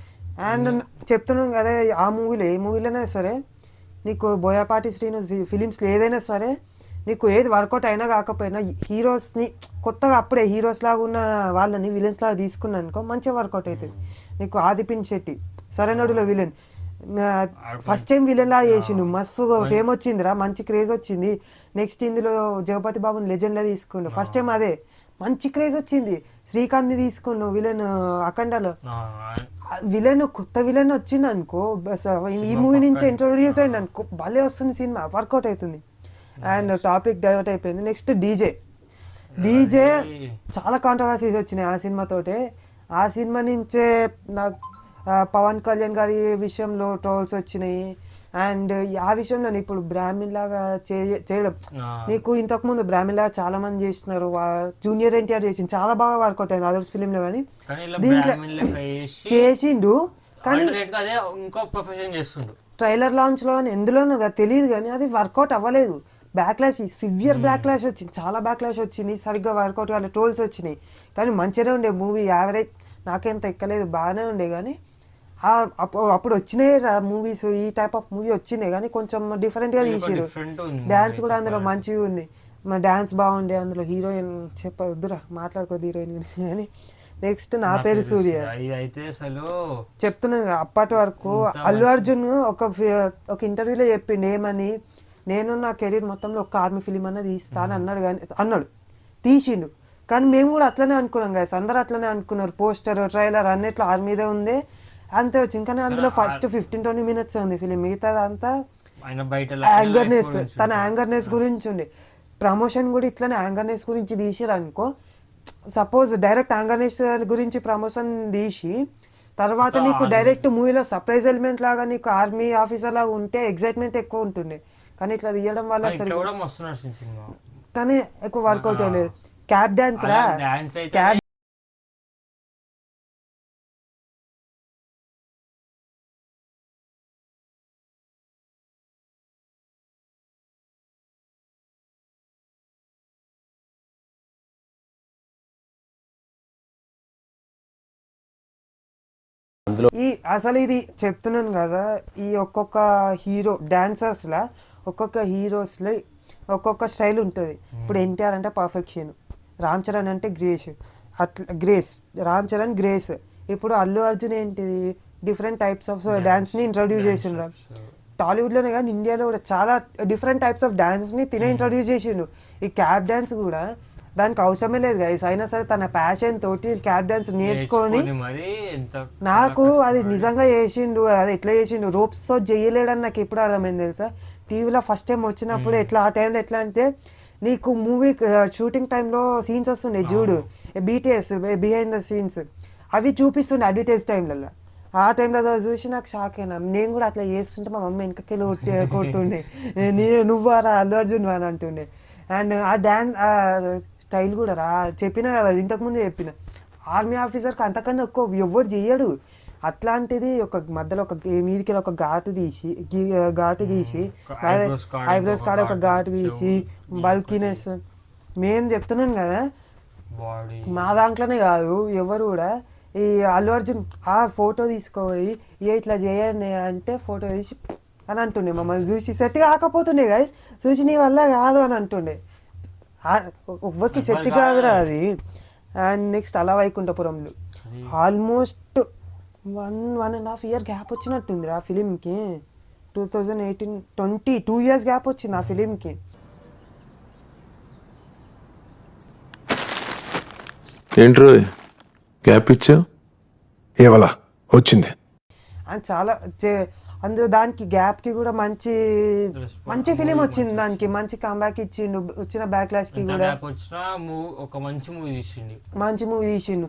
అండ్ చెప్తున్నాను కదా, ఆ మూవీలో ఏ మూవీలోనే సరే నీకు బోయపాటి శ్రీను ఫిలిమ్స్లో ఏదైనా సరే నీకు ఏది వర్కౌట్ అయినా కాకపోయినా హీరోస్ని కొత్తగా అప్పుడే హీరోస్ లాగా ఉన్న వాళ్ళని విలన్స్ లాగా తీసుకున్నా అనుకో మంచిగా వర్కౌట్ అవుతుంది. నీకు ఆదిపిన్ శెట్టి సరైనడులో విలన్ ఫస్ట్ టైం విలన్ లాగా చేసిండు, మస్తు ఫేమ్ వచ్చిందిరా, మంచి క్రేజ్ వచ్చింది. నెక్స్ట్ ఇందులో జగపతి బాబుని లెజెండ్లా తీసుకుండు, ఫస్ట్ టైం అదే మంచి క్రేజ్ వచ్చింది. శ్రీకాంత్ ని తీసుకుండు విలన్ అఖండలో, విలన్ కొత్త విలన్ వచ్చింది అనుకో, ఈ మూవీ నుంచి ఇంట్రొడ్యూస్ అయింది అనుకో, భలే వస్తుంది సినిమా, వర్కౌట్ అవుతుంది. అండ్ టాపిక్ డైవర్ట్ అయిపోయింది. నెక్స్ట్ డీజే చాలా కాంట్రవర్సీస్ వచ్చినాయి ఆ సినిమాతోటే. ఆ సినిమా నుంచే నాకు పవన్ కళ్యాణ్ గారి విషయంలో ట్రోల్స్ వచ్చినాయి. అండ్ ఆ విషయంలో ఇప్పుడు బ్రాహ్మిన్ లాగా చేయడం నీకు ఇంతకు ముందు బ్రాహ్మిన్ లాగా చాలా మంది చేస్తున్నారు. జూనియర్ ఎన్టీఆర్ చేసిండు, చాలా బాగా వర్కౌట్ అయింది అదర్స్ ఫిలిం లో. కానీ దీంట్లో చేసిండు కానీ ఇంకో ప్రొఫెషన్ చేస్తుండు. ట్రైలర్ లాంచ్ లో ఎందులోనూ తెలియదు కానీ అది వర్కౌట్ అవ్వలేదు. బ్యాక్లాష్, సివియర్ బ్యాక్లాష్ వచ్చింది, చాలా బ్యాక్లాష్ వచ్చింది. సరిగ్గా వర్కౌట్ కానీ ట్రోల్స్ వచ్చినాయి. కానీ మంచిగానే ఉండే మూవీ, యావరేజ్, నాకెంత ఎక్కలేదు, బాగానే ఉండే. కానీ అప్పుడు వచ్చినాయి మూవీస్, ఈ టైప్ ఆఫ్ మూవీ వచ్చింది కానీ కొంచెం డిఫరెంట్ గా తీసిరు. డాన్స్ కూడా అందులో మంచిగా ఉంది, డాన్స్ బాగుండే. అందులో హీరోయిన్ చెప్పొద్దురా, మాట్లాడుకోదు హీరోయిన్ గురించి. కానీ నెక్స్ట్ నా పేరు సూర్య అయితే అసలు చెప్తున్నాను. అప్పటి వరకు అల్లు అర్జున్ ఒక ఇంటర్వ్యూలో చెప్పిండు ఏమని, నేను నా కెరీర్ మొత్తంలో ఒక ఆర్మీ ఫిలిం అన్నది తీస్తాను అన్నాడు. కానీ అన్నాడు, తీసిండు. కానీ మేము కూడా అట్లనే అనుకున్నాం కదా, అందరూ అట్లనే అనుకున్నారు. పోస్టర్, ట్రైలర్ అన్నిట్లో ఆర్మీదే ఉంది, అంతే వచ్చింది. కానీ అందులో ఫస్ట్ 15-20 minutes ఉంది ఫిలిం, మిగతా అంతా యాంగర్నెస్, తన యాంగర్నెస్ గురించి ఉండే. ప్రమోషన్ కూడా ఇట్లనే యాంగర్నెస్ గురించి తీసిరు అనుకో. సపోజ్ డైరెక్ట్ యాంగర్నెస్ గురించి ప్రమోషన్ తీసి తర్వాత నీకు డైరెక్ట్ మూవీలో సర్ప్రైజ్ ఎలిమెంట్ లాగా నీకు ఆర్మీ ఆఫీసర్ లాగా ఉంటే ఎగ్జైట్మెంట్ ఎక్కువ ఉంటుండే. కానీ ఇట్లా తీయడం వల్ల కానీ ఎక్కువ వర్కౌట్ అవ్వలేదు. క్యాబ్ డాన్స్ రా, క్యాబ్ ఈ అసలు ఇది చెప్తున్నాను కదా, ఈ ఒక్కొక్క హీరో డాన్సర్స్ లా ఒక్కొక్క హీరోస్ లో ఒక్కొక్క స్టైల్ ఉంటుంది. ఇప్పుడు ఎన్టీఆర్ అంటే పర్ఫెక్షన్, రామ్ చరణ్ అంటే గ్రేస్, రామ్ చరణ్ గ్రేస్. ఇప్పుడు అల్లు అర్జున్ ఏంటిది, డిఫరెంట్ టైప్స్ ఆఫ్ డాన్స్ ని ఇంట్రొడ్యూస్ చేసిండు. టాలీవుడ్ లోనే కానీ ఇండియాలో కూడా చాలా డిఫరెంట్ టైప్స్ ఆఫ్ డాన్స్ ని తినే ఇంట్రొడ్యూస్ చేసిండు. ఈ క్యాబ్ డాన్స్ కూడా దానికి అవసరమే లేదు గైస్, అయినా సరే తన ప్యాషన్ తోటి క్యాబ్ డాన్స్ నేర్చుకొని నాకు అది నిజంగా చేసిండు. అది ఎట్లా చేసిండు, రోప్స్ తో చేయలేడని నాకు ఎప్పుడు అర్థమైంది తెలుసా. టీవీలో ఫస్ట్ టైం వచ్చినప్పుడు ఎట్లా, ఆ టైంలో ఎట్లా అంటే నీకు మూవీ షూటింగ్ టైంలో సీన్స్ వస్తుండే చూడు, BTS బిహైండ్ ద సీన్స్ అవి చూపిస్తుండే అడ్వర్టైజ్ టైంలలో. ఆ టైంలో చూసి నాకు షాక్ అయినా. నేను కూడా అట్లా చేస్తుంటే మా మమ్మీ వెనకకెళ్ళి కొడుతుండే, నువ్వారా అల్లు అర్జున్ అని అంటుండే. అండ్ ఆ డాన్స్ స్టైల్ కూడా రా, చెప్పినా కదా ఇంతకుముందే చెప్పిన, ఆర్మీ ఆఫీసర్కి అంతకన్నా ఎక్కువ ఎవరు చెయ్యడు. అట్లాంటిది ఒక మధ్యలో ఒక మీదికి ఒక ఘాటు తీసి ఐబ్రోస్ కాడ ఒక ఘాటు తీసి బల్కీనెస్. మేము చెప్తున్నాను కదా, మా దాంట్లోనే కాదు ఎవరు కూడా ఈ అల్లు అర్జున్ ఆ ఫోటో తీసుకోయి ఇట్లా చేయండి అంటే ఫోటో తీసి అని అంటుండే. మమ్మల్ని చూసి సెట్ కాకపోతుండే గైస్, చూసి నీ వల్ల కాదు అని అంటుండే. ఎవ్వరికి సెట్ కాదురా అది. అండ్ నెక్స్ట్ అలా వైకుంఠపురంలో ఆల్మోస్ట్ 1.5 year గ్యాప్ వచ్చినట్టుంది ఆ ఫిలింకి. 2018 2 years గ్యాప్ వచ్చింది ఆ ఫిలింకి. ఏంట్రో గ్యాప్ ఇచ్చావు, ఏవలా వచ్చింది. అండ్ చాలా అందులో దానికి గ్యాప్ కి కూడా మంచి ఫిలిం వచ్చింది, దానికి మంచి కంబ్యాక్ ఇచ్చిండు. వచ్చిన బ్యాక్లాష్ కి కూడా ఒక మంచి మూవీ తీసిండు.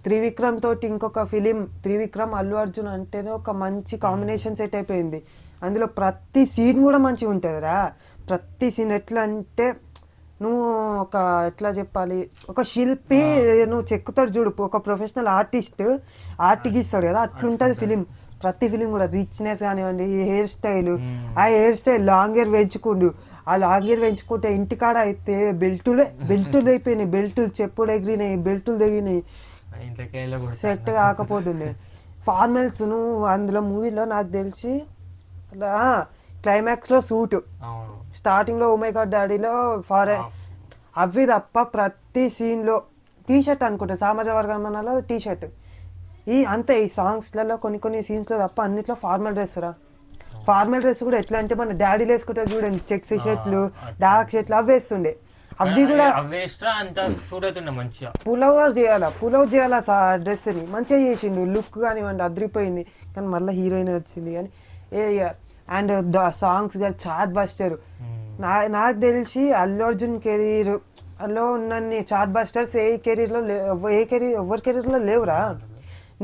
త్రివిక్రమ్ తోటి ఇంకొక ఫిలిం, త్రివిక్రమ్ అల్లు అర్జున్ అంటేనే ఒక మంచి కాంబినేషన్ సెట్ అయిపోయింది. అందులో ప్రతి సీన్ కూడా మంచిగా ఉంటుంది రా, ప్రతి సీన్. ఎట్లా అంటే నువ్వు ఒక ఎట్లా చెప్పాలి, ఒక శిల్పి నువ్వు చెక్కుతాడు చూడు, ఒక ప్రొఫెషనల్ ఆర్ట్ గీస్తాడు కదా, అట్లుంటుంది ఫిలిం. ప్రతి ఫిలిం కూడా రిచ్నెస్ కానివ్వండి, హెయిర్ స్టైల్, ఆ హెయిర్ స్టైల్ లాంగ్ హెయిర్ పెంచుకుండు. ఆ లాంగ్ హెయిర్ పెంచుకుంటే ఇంటికాడ అయితే బెల్టులు అయిపోయినాయి, బెల్టులు చెప్పులు ఎగిరినాయి, బెల్టులు తెగినాయి, సెట్ కాకపోతుండే. ఫార్మల్స్ నువ్వు అందులో మూవీలో నాకు తెలిసి క్లైమాక్స్ లో సూట్, స్టార్టింగ్ లో ఓ మై గాడ్ డాడీలో అవి తప్ప ప్రతి సీన్ లో టీషర్ట్ అనుకుంటా, సామాజ వర్గంలో టీషర్ట్. అంతే ఈ సాంగ్స్లలో కొన్ని సీన్స్ లో తప్ప అన్నిట్లో ఫార్మల్ డ్రెస్ రా. ఫార్మల్ డ్రెస్ కూడా ఎట్లా అంటే మన డాడీలు వేసుకుంటారు చూడండి, చెక్స్ షర్ట్లు, డార్క్ షర్ట్లు అవి వేస్తుండే. అవి కూడా పులవ్ చేయాలా డ్రెస్ ని మంచిగా చేసిండు, లుక్ కానివ్వండి అదిరిపోయింది. కానీ మళ్ళీ హీరోయిన్ వచ్చింది. కానీ అండ్ సాంగ్స్ కానీ చార్ట్ బస్టర్. నాకు తెలిసి అల్లు అర్జున్ కెరీర్ లో ఉన్నన్ని చార్ట్ బస్టర్స్ ఎవరి కెరీర్ లో లేవురా.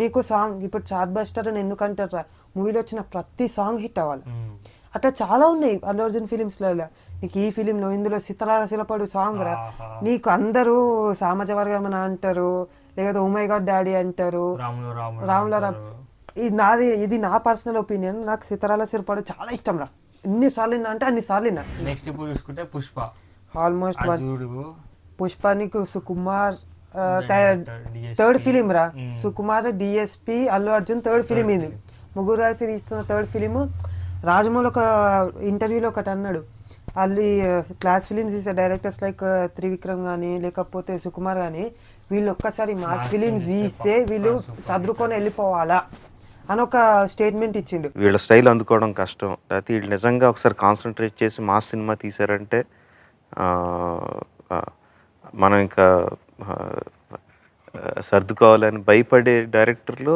నీకు సాంగ్ ఇప్పుడు చార్ట్ బస్టర్ అని ఎందుకంటారా, మూవీలో వచ్చిన ప్రతి సాంగ్ హిట్ అవ్వాలి. అట్లా చాలా ఉన్నాయి అల్లు అర్జున్ ఫిలిమ్స్లలో. నీకు ఈ ఫిలింలో ఇందులో సితరాల శిలపడు సాంగ్ రా, నీకు అందరూ సామాజ వర్గం అని అంటారు, లేకపోతే ఓ మై గాడ్ డాడీ అంటారు, రాముల ఇది నా పర్సనల్ ఒపీనియన్. నాకు సితరాల శిలపడు చాలా ఇష్టం రా, ఎన్నిసార్లు విన్నా అంటే అన్నిసార్లు విన్నా. నెక్స్ట్ ఇప్పుడు చూసుకుంటే పుష్ప, ఆల్మోస్ట్ చూడు పుష్ప నీకు సుకుమార్ థర్డ్ ఫిలిం రా, Sukumar DSP Allu Arjun third film ఇది. ముగ్గురు కలిసి తీస్తున్న థర్డ్ ఫిలిం. రాజమౌళి ఒక ఇంటర్వ్యూలో ఒకటి అన్నాడు, వాళ్ళు క్లాస్ ఫిలిమ్స్ తీసే డైరెక్టర్స్ లైక్ త్రివిక్రమ్ కానీ లేకపోతే సుకుమార్ కానీ వీళ్ళు ఒక్కసారి మాస్ ఫిలిమ్స్ తీస్తే వీళ్ళు సదురుకొని వెళ్ళిపోవాలా అని ఒక స్టేట్మెంట్ ఇచ్చిండు. వీళ్ళ స్టైల్ అందుకోవడం కష్టం, లేకపోతే వీళ్ళు నిజంగా ఒకసారి కాన్సన్ట్రేట్ చేసి మాస్ సినిమా తీశారంటే మనం ఇంకా సర్దుకోవాలని భయపడే డైరెక్టర్లు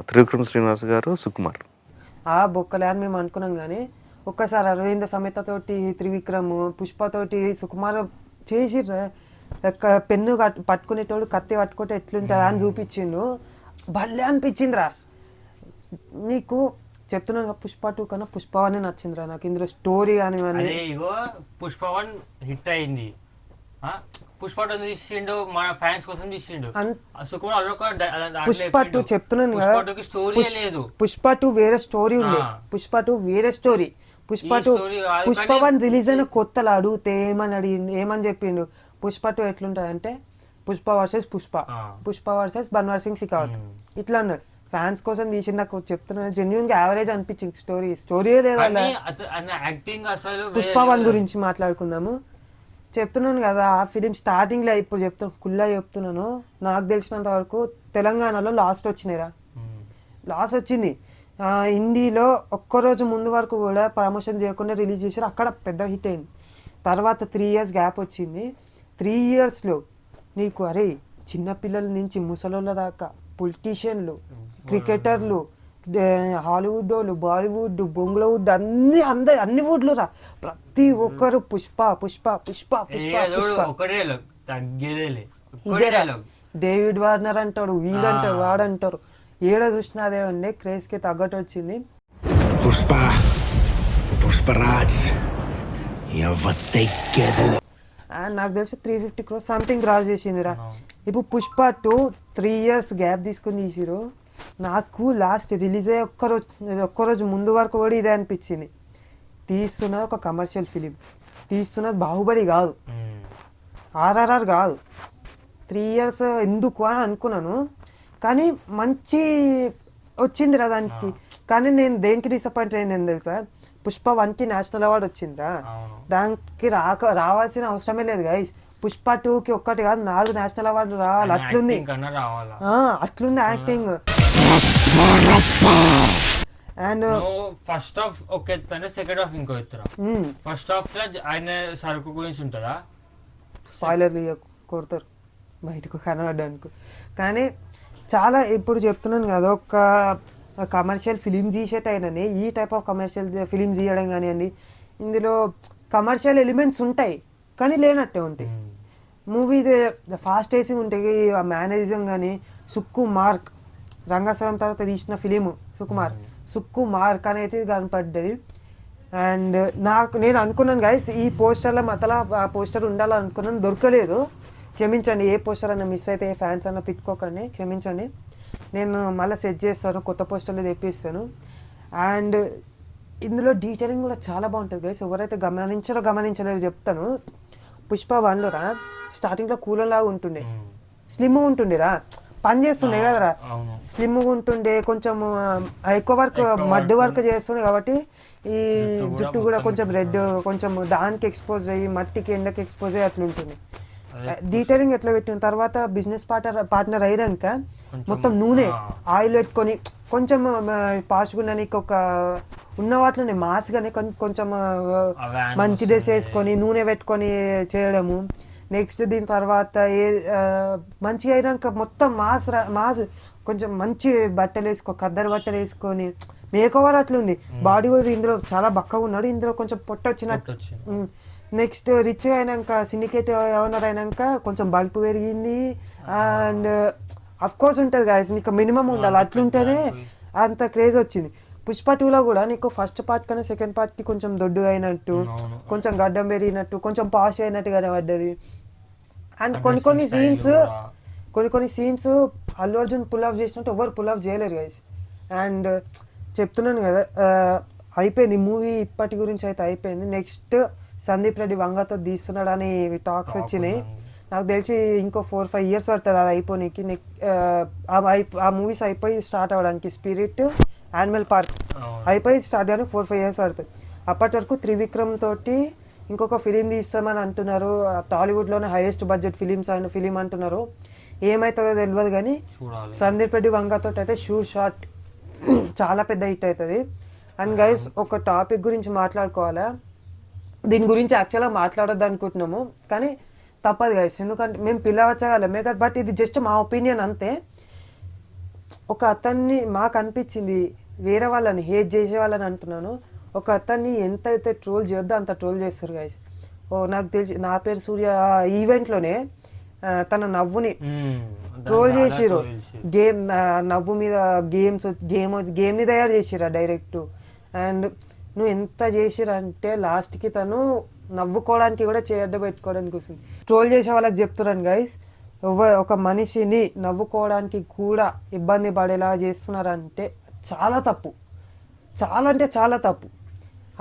త్రివిక్రమ్ శ్రీనివాస్ గారు, సుకుమార్. ఆ బొక్కలే అని మేము అనుకున్నాం కానీ ఒక్కసారి అరవింద సమేత తోటి త్రివిక్రమ్, పుష్ప తోటి సుకుమార్ చేసి పెన్ను పట్టుకునేటోడు కత్తి పట్టుకుంటే ఎట్లుంటుంది అని చూపించిండు. భలే అనిపించిందిరా. నీకు చెప్తున్నాను పుష్ప 2 కన్నా పుష్ప 1 నచ్చిందిరా నాకు. ఇందులో స్టోరీ కానీ ఇగో పుష్ప 1 హిట్ అయింది, పుష్ప 2 తీసిండు మన ఫ్యాన్స్ కోసం తీసిండు. సుకుమార్ పుష్ప 2 చెప్తున్నాను కదా, స్టోరీ లేదు. పుష్ప 2 వేరే స్టోరీ ఉండే, పుష్ప 2 వేరే స్టోరీ. పుష్ప 1 రిలీజ్ అయిన కొత్తలు అడిగితే ఏమని చెప్పిండు, పుష్ప 2 ఎట్లుంటది అంటే పుష్ప వర్సెస్ పుష్ప వర్సెస్ బన్వర్ సింగ్ సికావత్ ఇట్లా అన్నాడు. ఫ్యాన్స్ కోసం తీసింది నాకు చెప్తున్నా, జెన్యున్ గా యావరేజ్ అనిపించింది. స్టోరీయే లేదా. పుష్ప 1 గురించి మాట్లాడుకుందాము. చెప్తున్నాను కదా, ఆ ఫిలిం స్టార్టింగ్ లో ఇప్పుడు కుల్లా చెప్తున్నాను, నాకు తెలిసినంత వరకు తెలంగాణలో లాస్ట్ వచ్చినాయిరా, లాస్ట్ వచ్చింది. హిందీలో ఒక్కరోజు ముందు వరకు కూడా ప్రమోషన్ చేయకుండా రిలీజ్ చేశారు, అక్కడ పెద్ద హిట్ అయింది. తర్వాత 3 years గ్యాప్ వచ్చింది. 3 yearsలో నీకు అరే చిన్నపిల్లల నుంచి ముసలోళ్ళ దాకా పొలిటీషియన్లు, క్రికెటర్లు, హాలీవుడ్ వాళ్ళు, బాలీవుడ్, బొంగ్లవుడ్ అన్ని వుడ్లు రా, ప్రతి ఒక్కరు పుష్ప పుష్ప పుష్ప పుష్ప పుష్ప. ఇదేరా డేవిడ్ వార్నర్ అంటాడు, వీళ్ళు అంటారు, వాడంటారు, ఏడో చూసినా అదే ఉండే. క్రేజ్ కి తగ్గట్టు వచ్చింది. పుష్పరాజ్ అండ్ నాకు తెలిసి 350 crores సంథింగ్ క్రాస్ చేసిందిరా. ఇప్పుడు పుష్ప 2 3 years గ్యాప్ తీసుకుని తీసిరు. నాకు లాస్ట్ రిలీజ్ అయ్యే ఒక్కరోజు ముందు వరకు కూడా ఇదే అనిపించింది, తీస్తున్నది ఒక కమర్షియల్ ఫిలిం, తీస్తున్నది బాహుబలి కాదు, ఆర్ఆర్ఆర్ కాదు. 3 years ఎందుకు అని అనుకున్నాను, కానీ మంచి వచ్చింది రా దానికి. కానీ నేను దేనికి డిసప్పాయింట్ అయింది తెలుసా, పుష్ప 1కి నేషనల్ అవార్డు వచ్చిందిరా, దానికి రావాల్సిన అవసరమే లేదు గైస్. పుష్ప 2కి ఒక్కటి కాదు 4 నేషనల్ అవార్డు రావాలి, అట్లుంది అట్లుంది యాక్టింగ్. అండ్ ఫస్ట్ హాఫ్ ఒక ఎత్తునే, సెకండ్ హాఫ్ ఇంకో ఎత్తురా. ఫస్ట్ హాఫ్ లో ఆయన సరుకు గురించి ఉంటుందా, స్పాయిలర్ కొడతారు బయటకు కనబడ్డానికి. కానీ చాలా ఇప్పుడు చెప్తున్నాను కదా, ఒక కమర్షియల్ ఫిలిమ్స్ తీసేటైనని ఈ టైప్ ఆఫ్ కమర్షియల్ ఫిలిమ్స్ తీయడం కానివ్వండి, ఇందులో కమర్షియల్ ఎలిమెంట్స్ ఉంటాయి కానీ లేనట్టే ఉంటాయి. మూవీ ఫాస్ట్ వేసింగ్ ఉంటాయి. ఆ మేనేజం కానీ సుక్కుమార్క్ రంగస్వరం తర్వాత తీసిన ఫిలిము సుక్కుమార్క్ అనేది కనపడ్డది. అండ్ నేను అనుకున్నాను గైస్, ఈ పోస్టర్లో మతలా ఆ పోస్టర్ ఉండాలనుకున్నాను, దొరకలేదు. క్షమించండి, ఏ పోస్టర్ అన్న మిస్ అయితే ఏ ఫ్యాన్స్ అన్న తిట్టుకోకండి, క్షమించండి. నేను మళ్ళీ సెట్ చేస్తాను, కొత్త పోస్టర్లు తెప్పిస్తాను. అండ్ ఇందులో డీటెయిలింగ్ కూడా చాలా బాగుంటుంది గైస్. ఎవరైతే గమనించలేరు చెప్తాను. పుష్ప 1లో రా స్టార్టింగ్లో కూలర్లాగా ఉంటుండే, స్లిమ్ ఉంటుండేరా, పని చేస్తుండే కదరా, స్లిమ్గా ఉంటుండే, కొంచెం ఎక్కువ వర్క్ మడ్ వర్క్ చేస్తుండే కాబట్టి ఈ జుట్టు కూడా కొంచెం రెడ్, కొంచెం దానికి ఎక్స్పోజ్ అయ్యి మట్టికి ఎండకి ఎక్స్పోజ్ అయ్యి అట్లుంటుంది. డీటెయిలింగ్ ఎట్లా పెట్టిన తర్వాత బిజినెస్ పార్ట్నర్ అయ్యాక మొత్తం నూనె ఆయిల్ పెట్టుకొని కొంచెం పాసుకున్నానికి ఒక ఉన్న వాటిలోనే మాస్గానే కొంచెం మంచి డ్రెస్ వేసుకొని నూనె పెట్టుకొని చేయడము. నెక్స్ట్ దీని తర్వాత మంచిగా అయినాక మొత్తం మాస్ కొంచెం మంచి బట్టలు ఖద్దరు బట్టలు వేసుకొని మేక్ ఓవర్ అట్లుంది. బాడీ కూడా ఇందులో చాలా బక్కగా ఉన్నాడు, ఇందులో కొంచెం పొట్ట వచ్చినట్టు. నెక్స్ట్ రిచ్ అయినాక సిండికేట్ ఓనర్ అయినాక కొంచెం బల్బు పెరిగింది. అండ్ అఫ్ కోర్స్ ఉంటుంది గాయస్, నీకు మినిమం ఉండాలి, అట్లుంటేనే అంత క్రేజ్ వచ్చింది. పుష్ప 2లో కూడా నీకు ఫస్ట్ పార్ట్ కన్నా సెకండ్ పార్ట్కి కొంచెం దొడ్డుగా అయినట్టు, కొంచెం గడ్డం పెరిగినట్టు, కొంచెం పాష్ అయినట్టు కనబడ్డది. అండ్ కొన్ని scenes Allu Arjun pull off చేసినట్టు ఎవరు పుల్ ఆఫ్ చేయలేరు గైస్. అండ్ చెప్తున్నాను కదా, అయిపోయింది మూవీ, ఇప్పటి గురించి అయితే అయిపోయింది. నెక్స్ట్ సందీప్ రెడ్డి వంగతో తీస్తున్నాడని టాక్స్ వచ్చినాయి. నాకు తెలిసి ఇంకో 4-5 years పడుతుంది అది అయిపోయికి. ఆ మూవీస్ అయిపోయి స్టార్ట్ అవ్వడానికి, స్పిరిట్, యానిమల్ పార్క్ అయిపోయి స్టార్ట్ అవ్వడానికి 4-5 years పడుతుంది. అప్పటి వరకు త్రివిక్రమ్ తోటి ఇంకొక ఫిలిం తీస్తామని అంటున్నారు. టాలీవుడ్లోనే హైయెస్ట్ బడ్జెట్ ఫిలిం అంటున్నారు. ఏమవుతుందో తెలియదు కానీ సందీప్ రెడ్డి వంగతో అయితే షూర్ షాట్ చాలా పెద్ద హిట్ అవుతుంది. అండ్ గైస్ ఒక టాపిక్ గురించి మాట్లాడుకోవాలా, దీని గురించి యాక్చువల్గా మాట్లాడొద్దు అనుకుంటున్నాము కానీ తప్పదు గైస్, ఎందుకంటే మేము పిల్లవచ్చగలమే కదా, బట్ ఇది జస్ట్ మా ఒపీనియన్ అంతే. ఒక అతన్ని మాకు అనిపించింది, వేరే వాళ్ళని హేట్ చేసే వాళ్ళని అంటున్నాను, ఒక అతన్ని ఎంత అయితే ట్రోల్ చేయొద్దో అంత ట్రోల్ చేస్తారు గైస్. నాకు తెలిసి నా పేరు సూర్య ఈవెంట్లోనే తన నవ్వుని ట్రోల్ చేసిరు. నవ్వు మీద గేమ్ని తయారు చేసిరా డైరెక్ట్. అండ్ నువ్వు ఎంత చేసిరంటే లాస్ట్కి తను నవ్వుకోవడానికి కూడా చేయడ్డ పెట్టుకోవడానికి వస్తుంది. ట్రోల్ చేసే వాళ్ళకి చెప్తున్నాను గైస్, ఒక మనిషిని నవ్వుకోవడానికి కూడా ఇబ్బంది పడేలా చేస్తున్నారంటే చాలా తప్పు, చాలా అంటే చాలా తప్పు.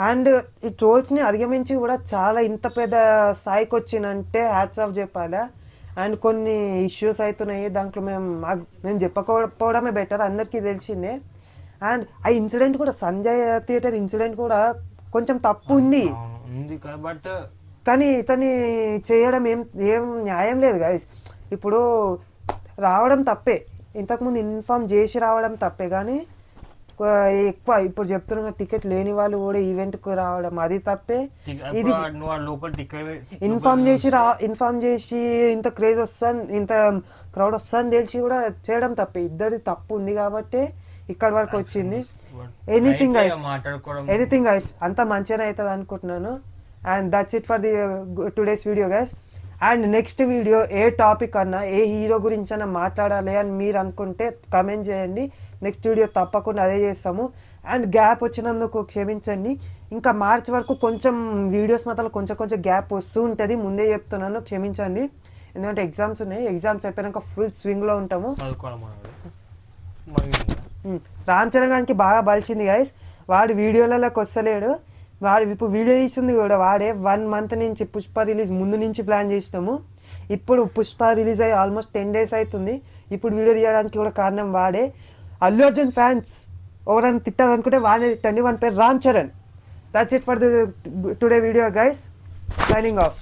అండ్ ఈ ట్రోల్స్ని అధిగమించి కూడా చాలా ఇంత పెద్ద స్థాయికి వచ్చిందంటే హ్యాట్స్ ఆఫ్ చెప్పాలా. అండ్ కొన్ని ఇష్యూస్ అవుతున్నాయి, దాంట్లో మేము చెప్పకపోవడమే బెటర్, అందరికీ తెలిసిందే. అండ్ ఆ ఇన్సిడెంట్ కూడా, సంజయ్ థియేటర్ ఇన్సిడెంట్ కూడా కొంచెం తప్పు ఉంది, బట్ కానీ ఇతని చేయడం ఏం న్యాయం లేదు గైస్. ఇప్పుడు రావడం తప్పే, ఇంతకుముందు ఇన్ఫార్మ్ చేసి రావడం తప్పే, కానీ ఎక్కువ ఇప్పుడు చెప్తున్నా టికెట్ లేని వాళ్ళు కూడా ఈవెంట్కి రావడం అది తప్పే. ఇది ఇన్ఫార్మ్ చేసి ఇంత క్రేజ్ వస్తుంది, ఇంత క్రౌడ్ వస్తుందని తెలిసి కూడా చేయడం తప్పే. ఇద్దరిది తప్పు ఉంది కాబట్టి ఇక్కడి వరకు వచ్చింది. ఎనీథింగ్ గైస్ అంతా మంచిగానే అవుతుంది అనుకుంటున్నాను. And that's it for the today's video guys. And next video A topic అన్నా, ఏ హీరో గురించి అన్నా మాట్లాడాలి అని మీరు అనుకుంటే కమెంట్ చేయండి. నెక్స్ట్ వీడియో తప్పకుండా అదే చేస్తాము. అండ్ గ్యాప్ వచ్చినందుకు క్షమించండి. ఇంకా మార్చ్ వరకు కొంచెం వీడియోస్ మాత్రం కొంచెం గ్యాప్ వస్తూ ఉంటుంది, ముందే చెప్తున్నాను, క్షమించండి. ఎందుకంటే ఎగ్జామ్స్ ఉన్నాయి, ఎగ్జామ్స్ అయిపోయాక ఫుల్ స్వింగ్లో ఉంటాము. రామ్ చరణ్ గారికి బాగా బలిచింది గైస్, వాడు వీడియోలలోకి వస్తలేడు. వాడు ఇప్పుడు వీడియో తీస్తుంది కూడా వాడే. 1 month నుంచి పుష్ప రిలీజ్ ముందు నుంచి ప్లాన్ చేసినాము. ఇప్పుడు పుష్ప రిలీజ్ అయ్యి ఆల్మోస్ట్ 10 days అవుతుంది. ఇప్పుడు వీడియో తీయడానికి కూడా కారణం వాడే. అల్లు అర్జున్ ఫ్యాన్స్ ఎవరైనా తిట్టాలనుకుంటే వాడే తిట్టండి, వాని పేరు Ram Charan. That's it for the today video guys, signing off.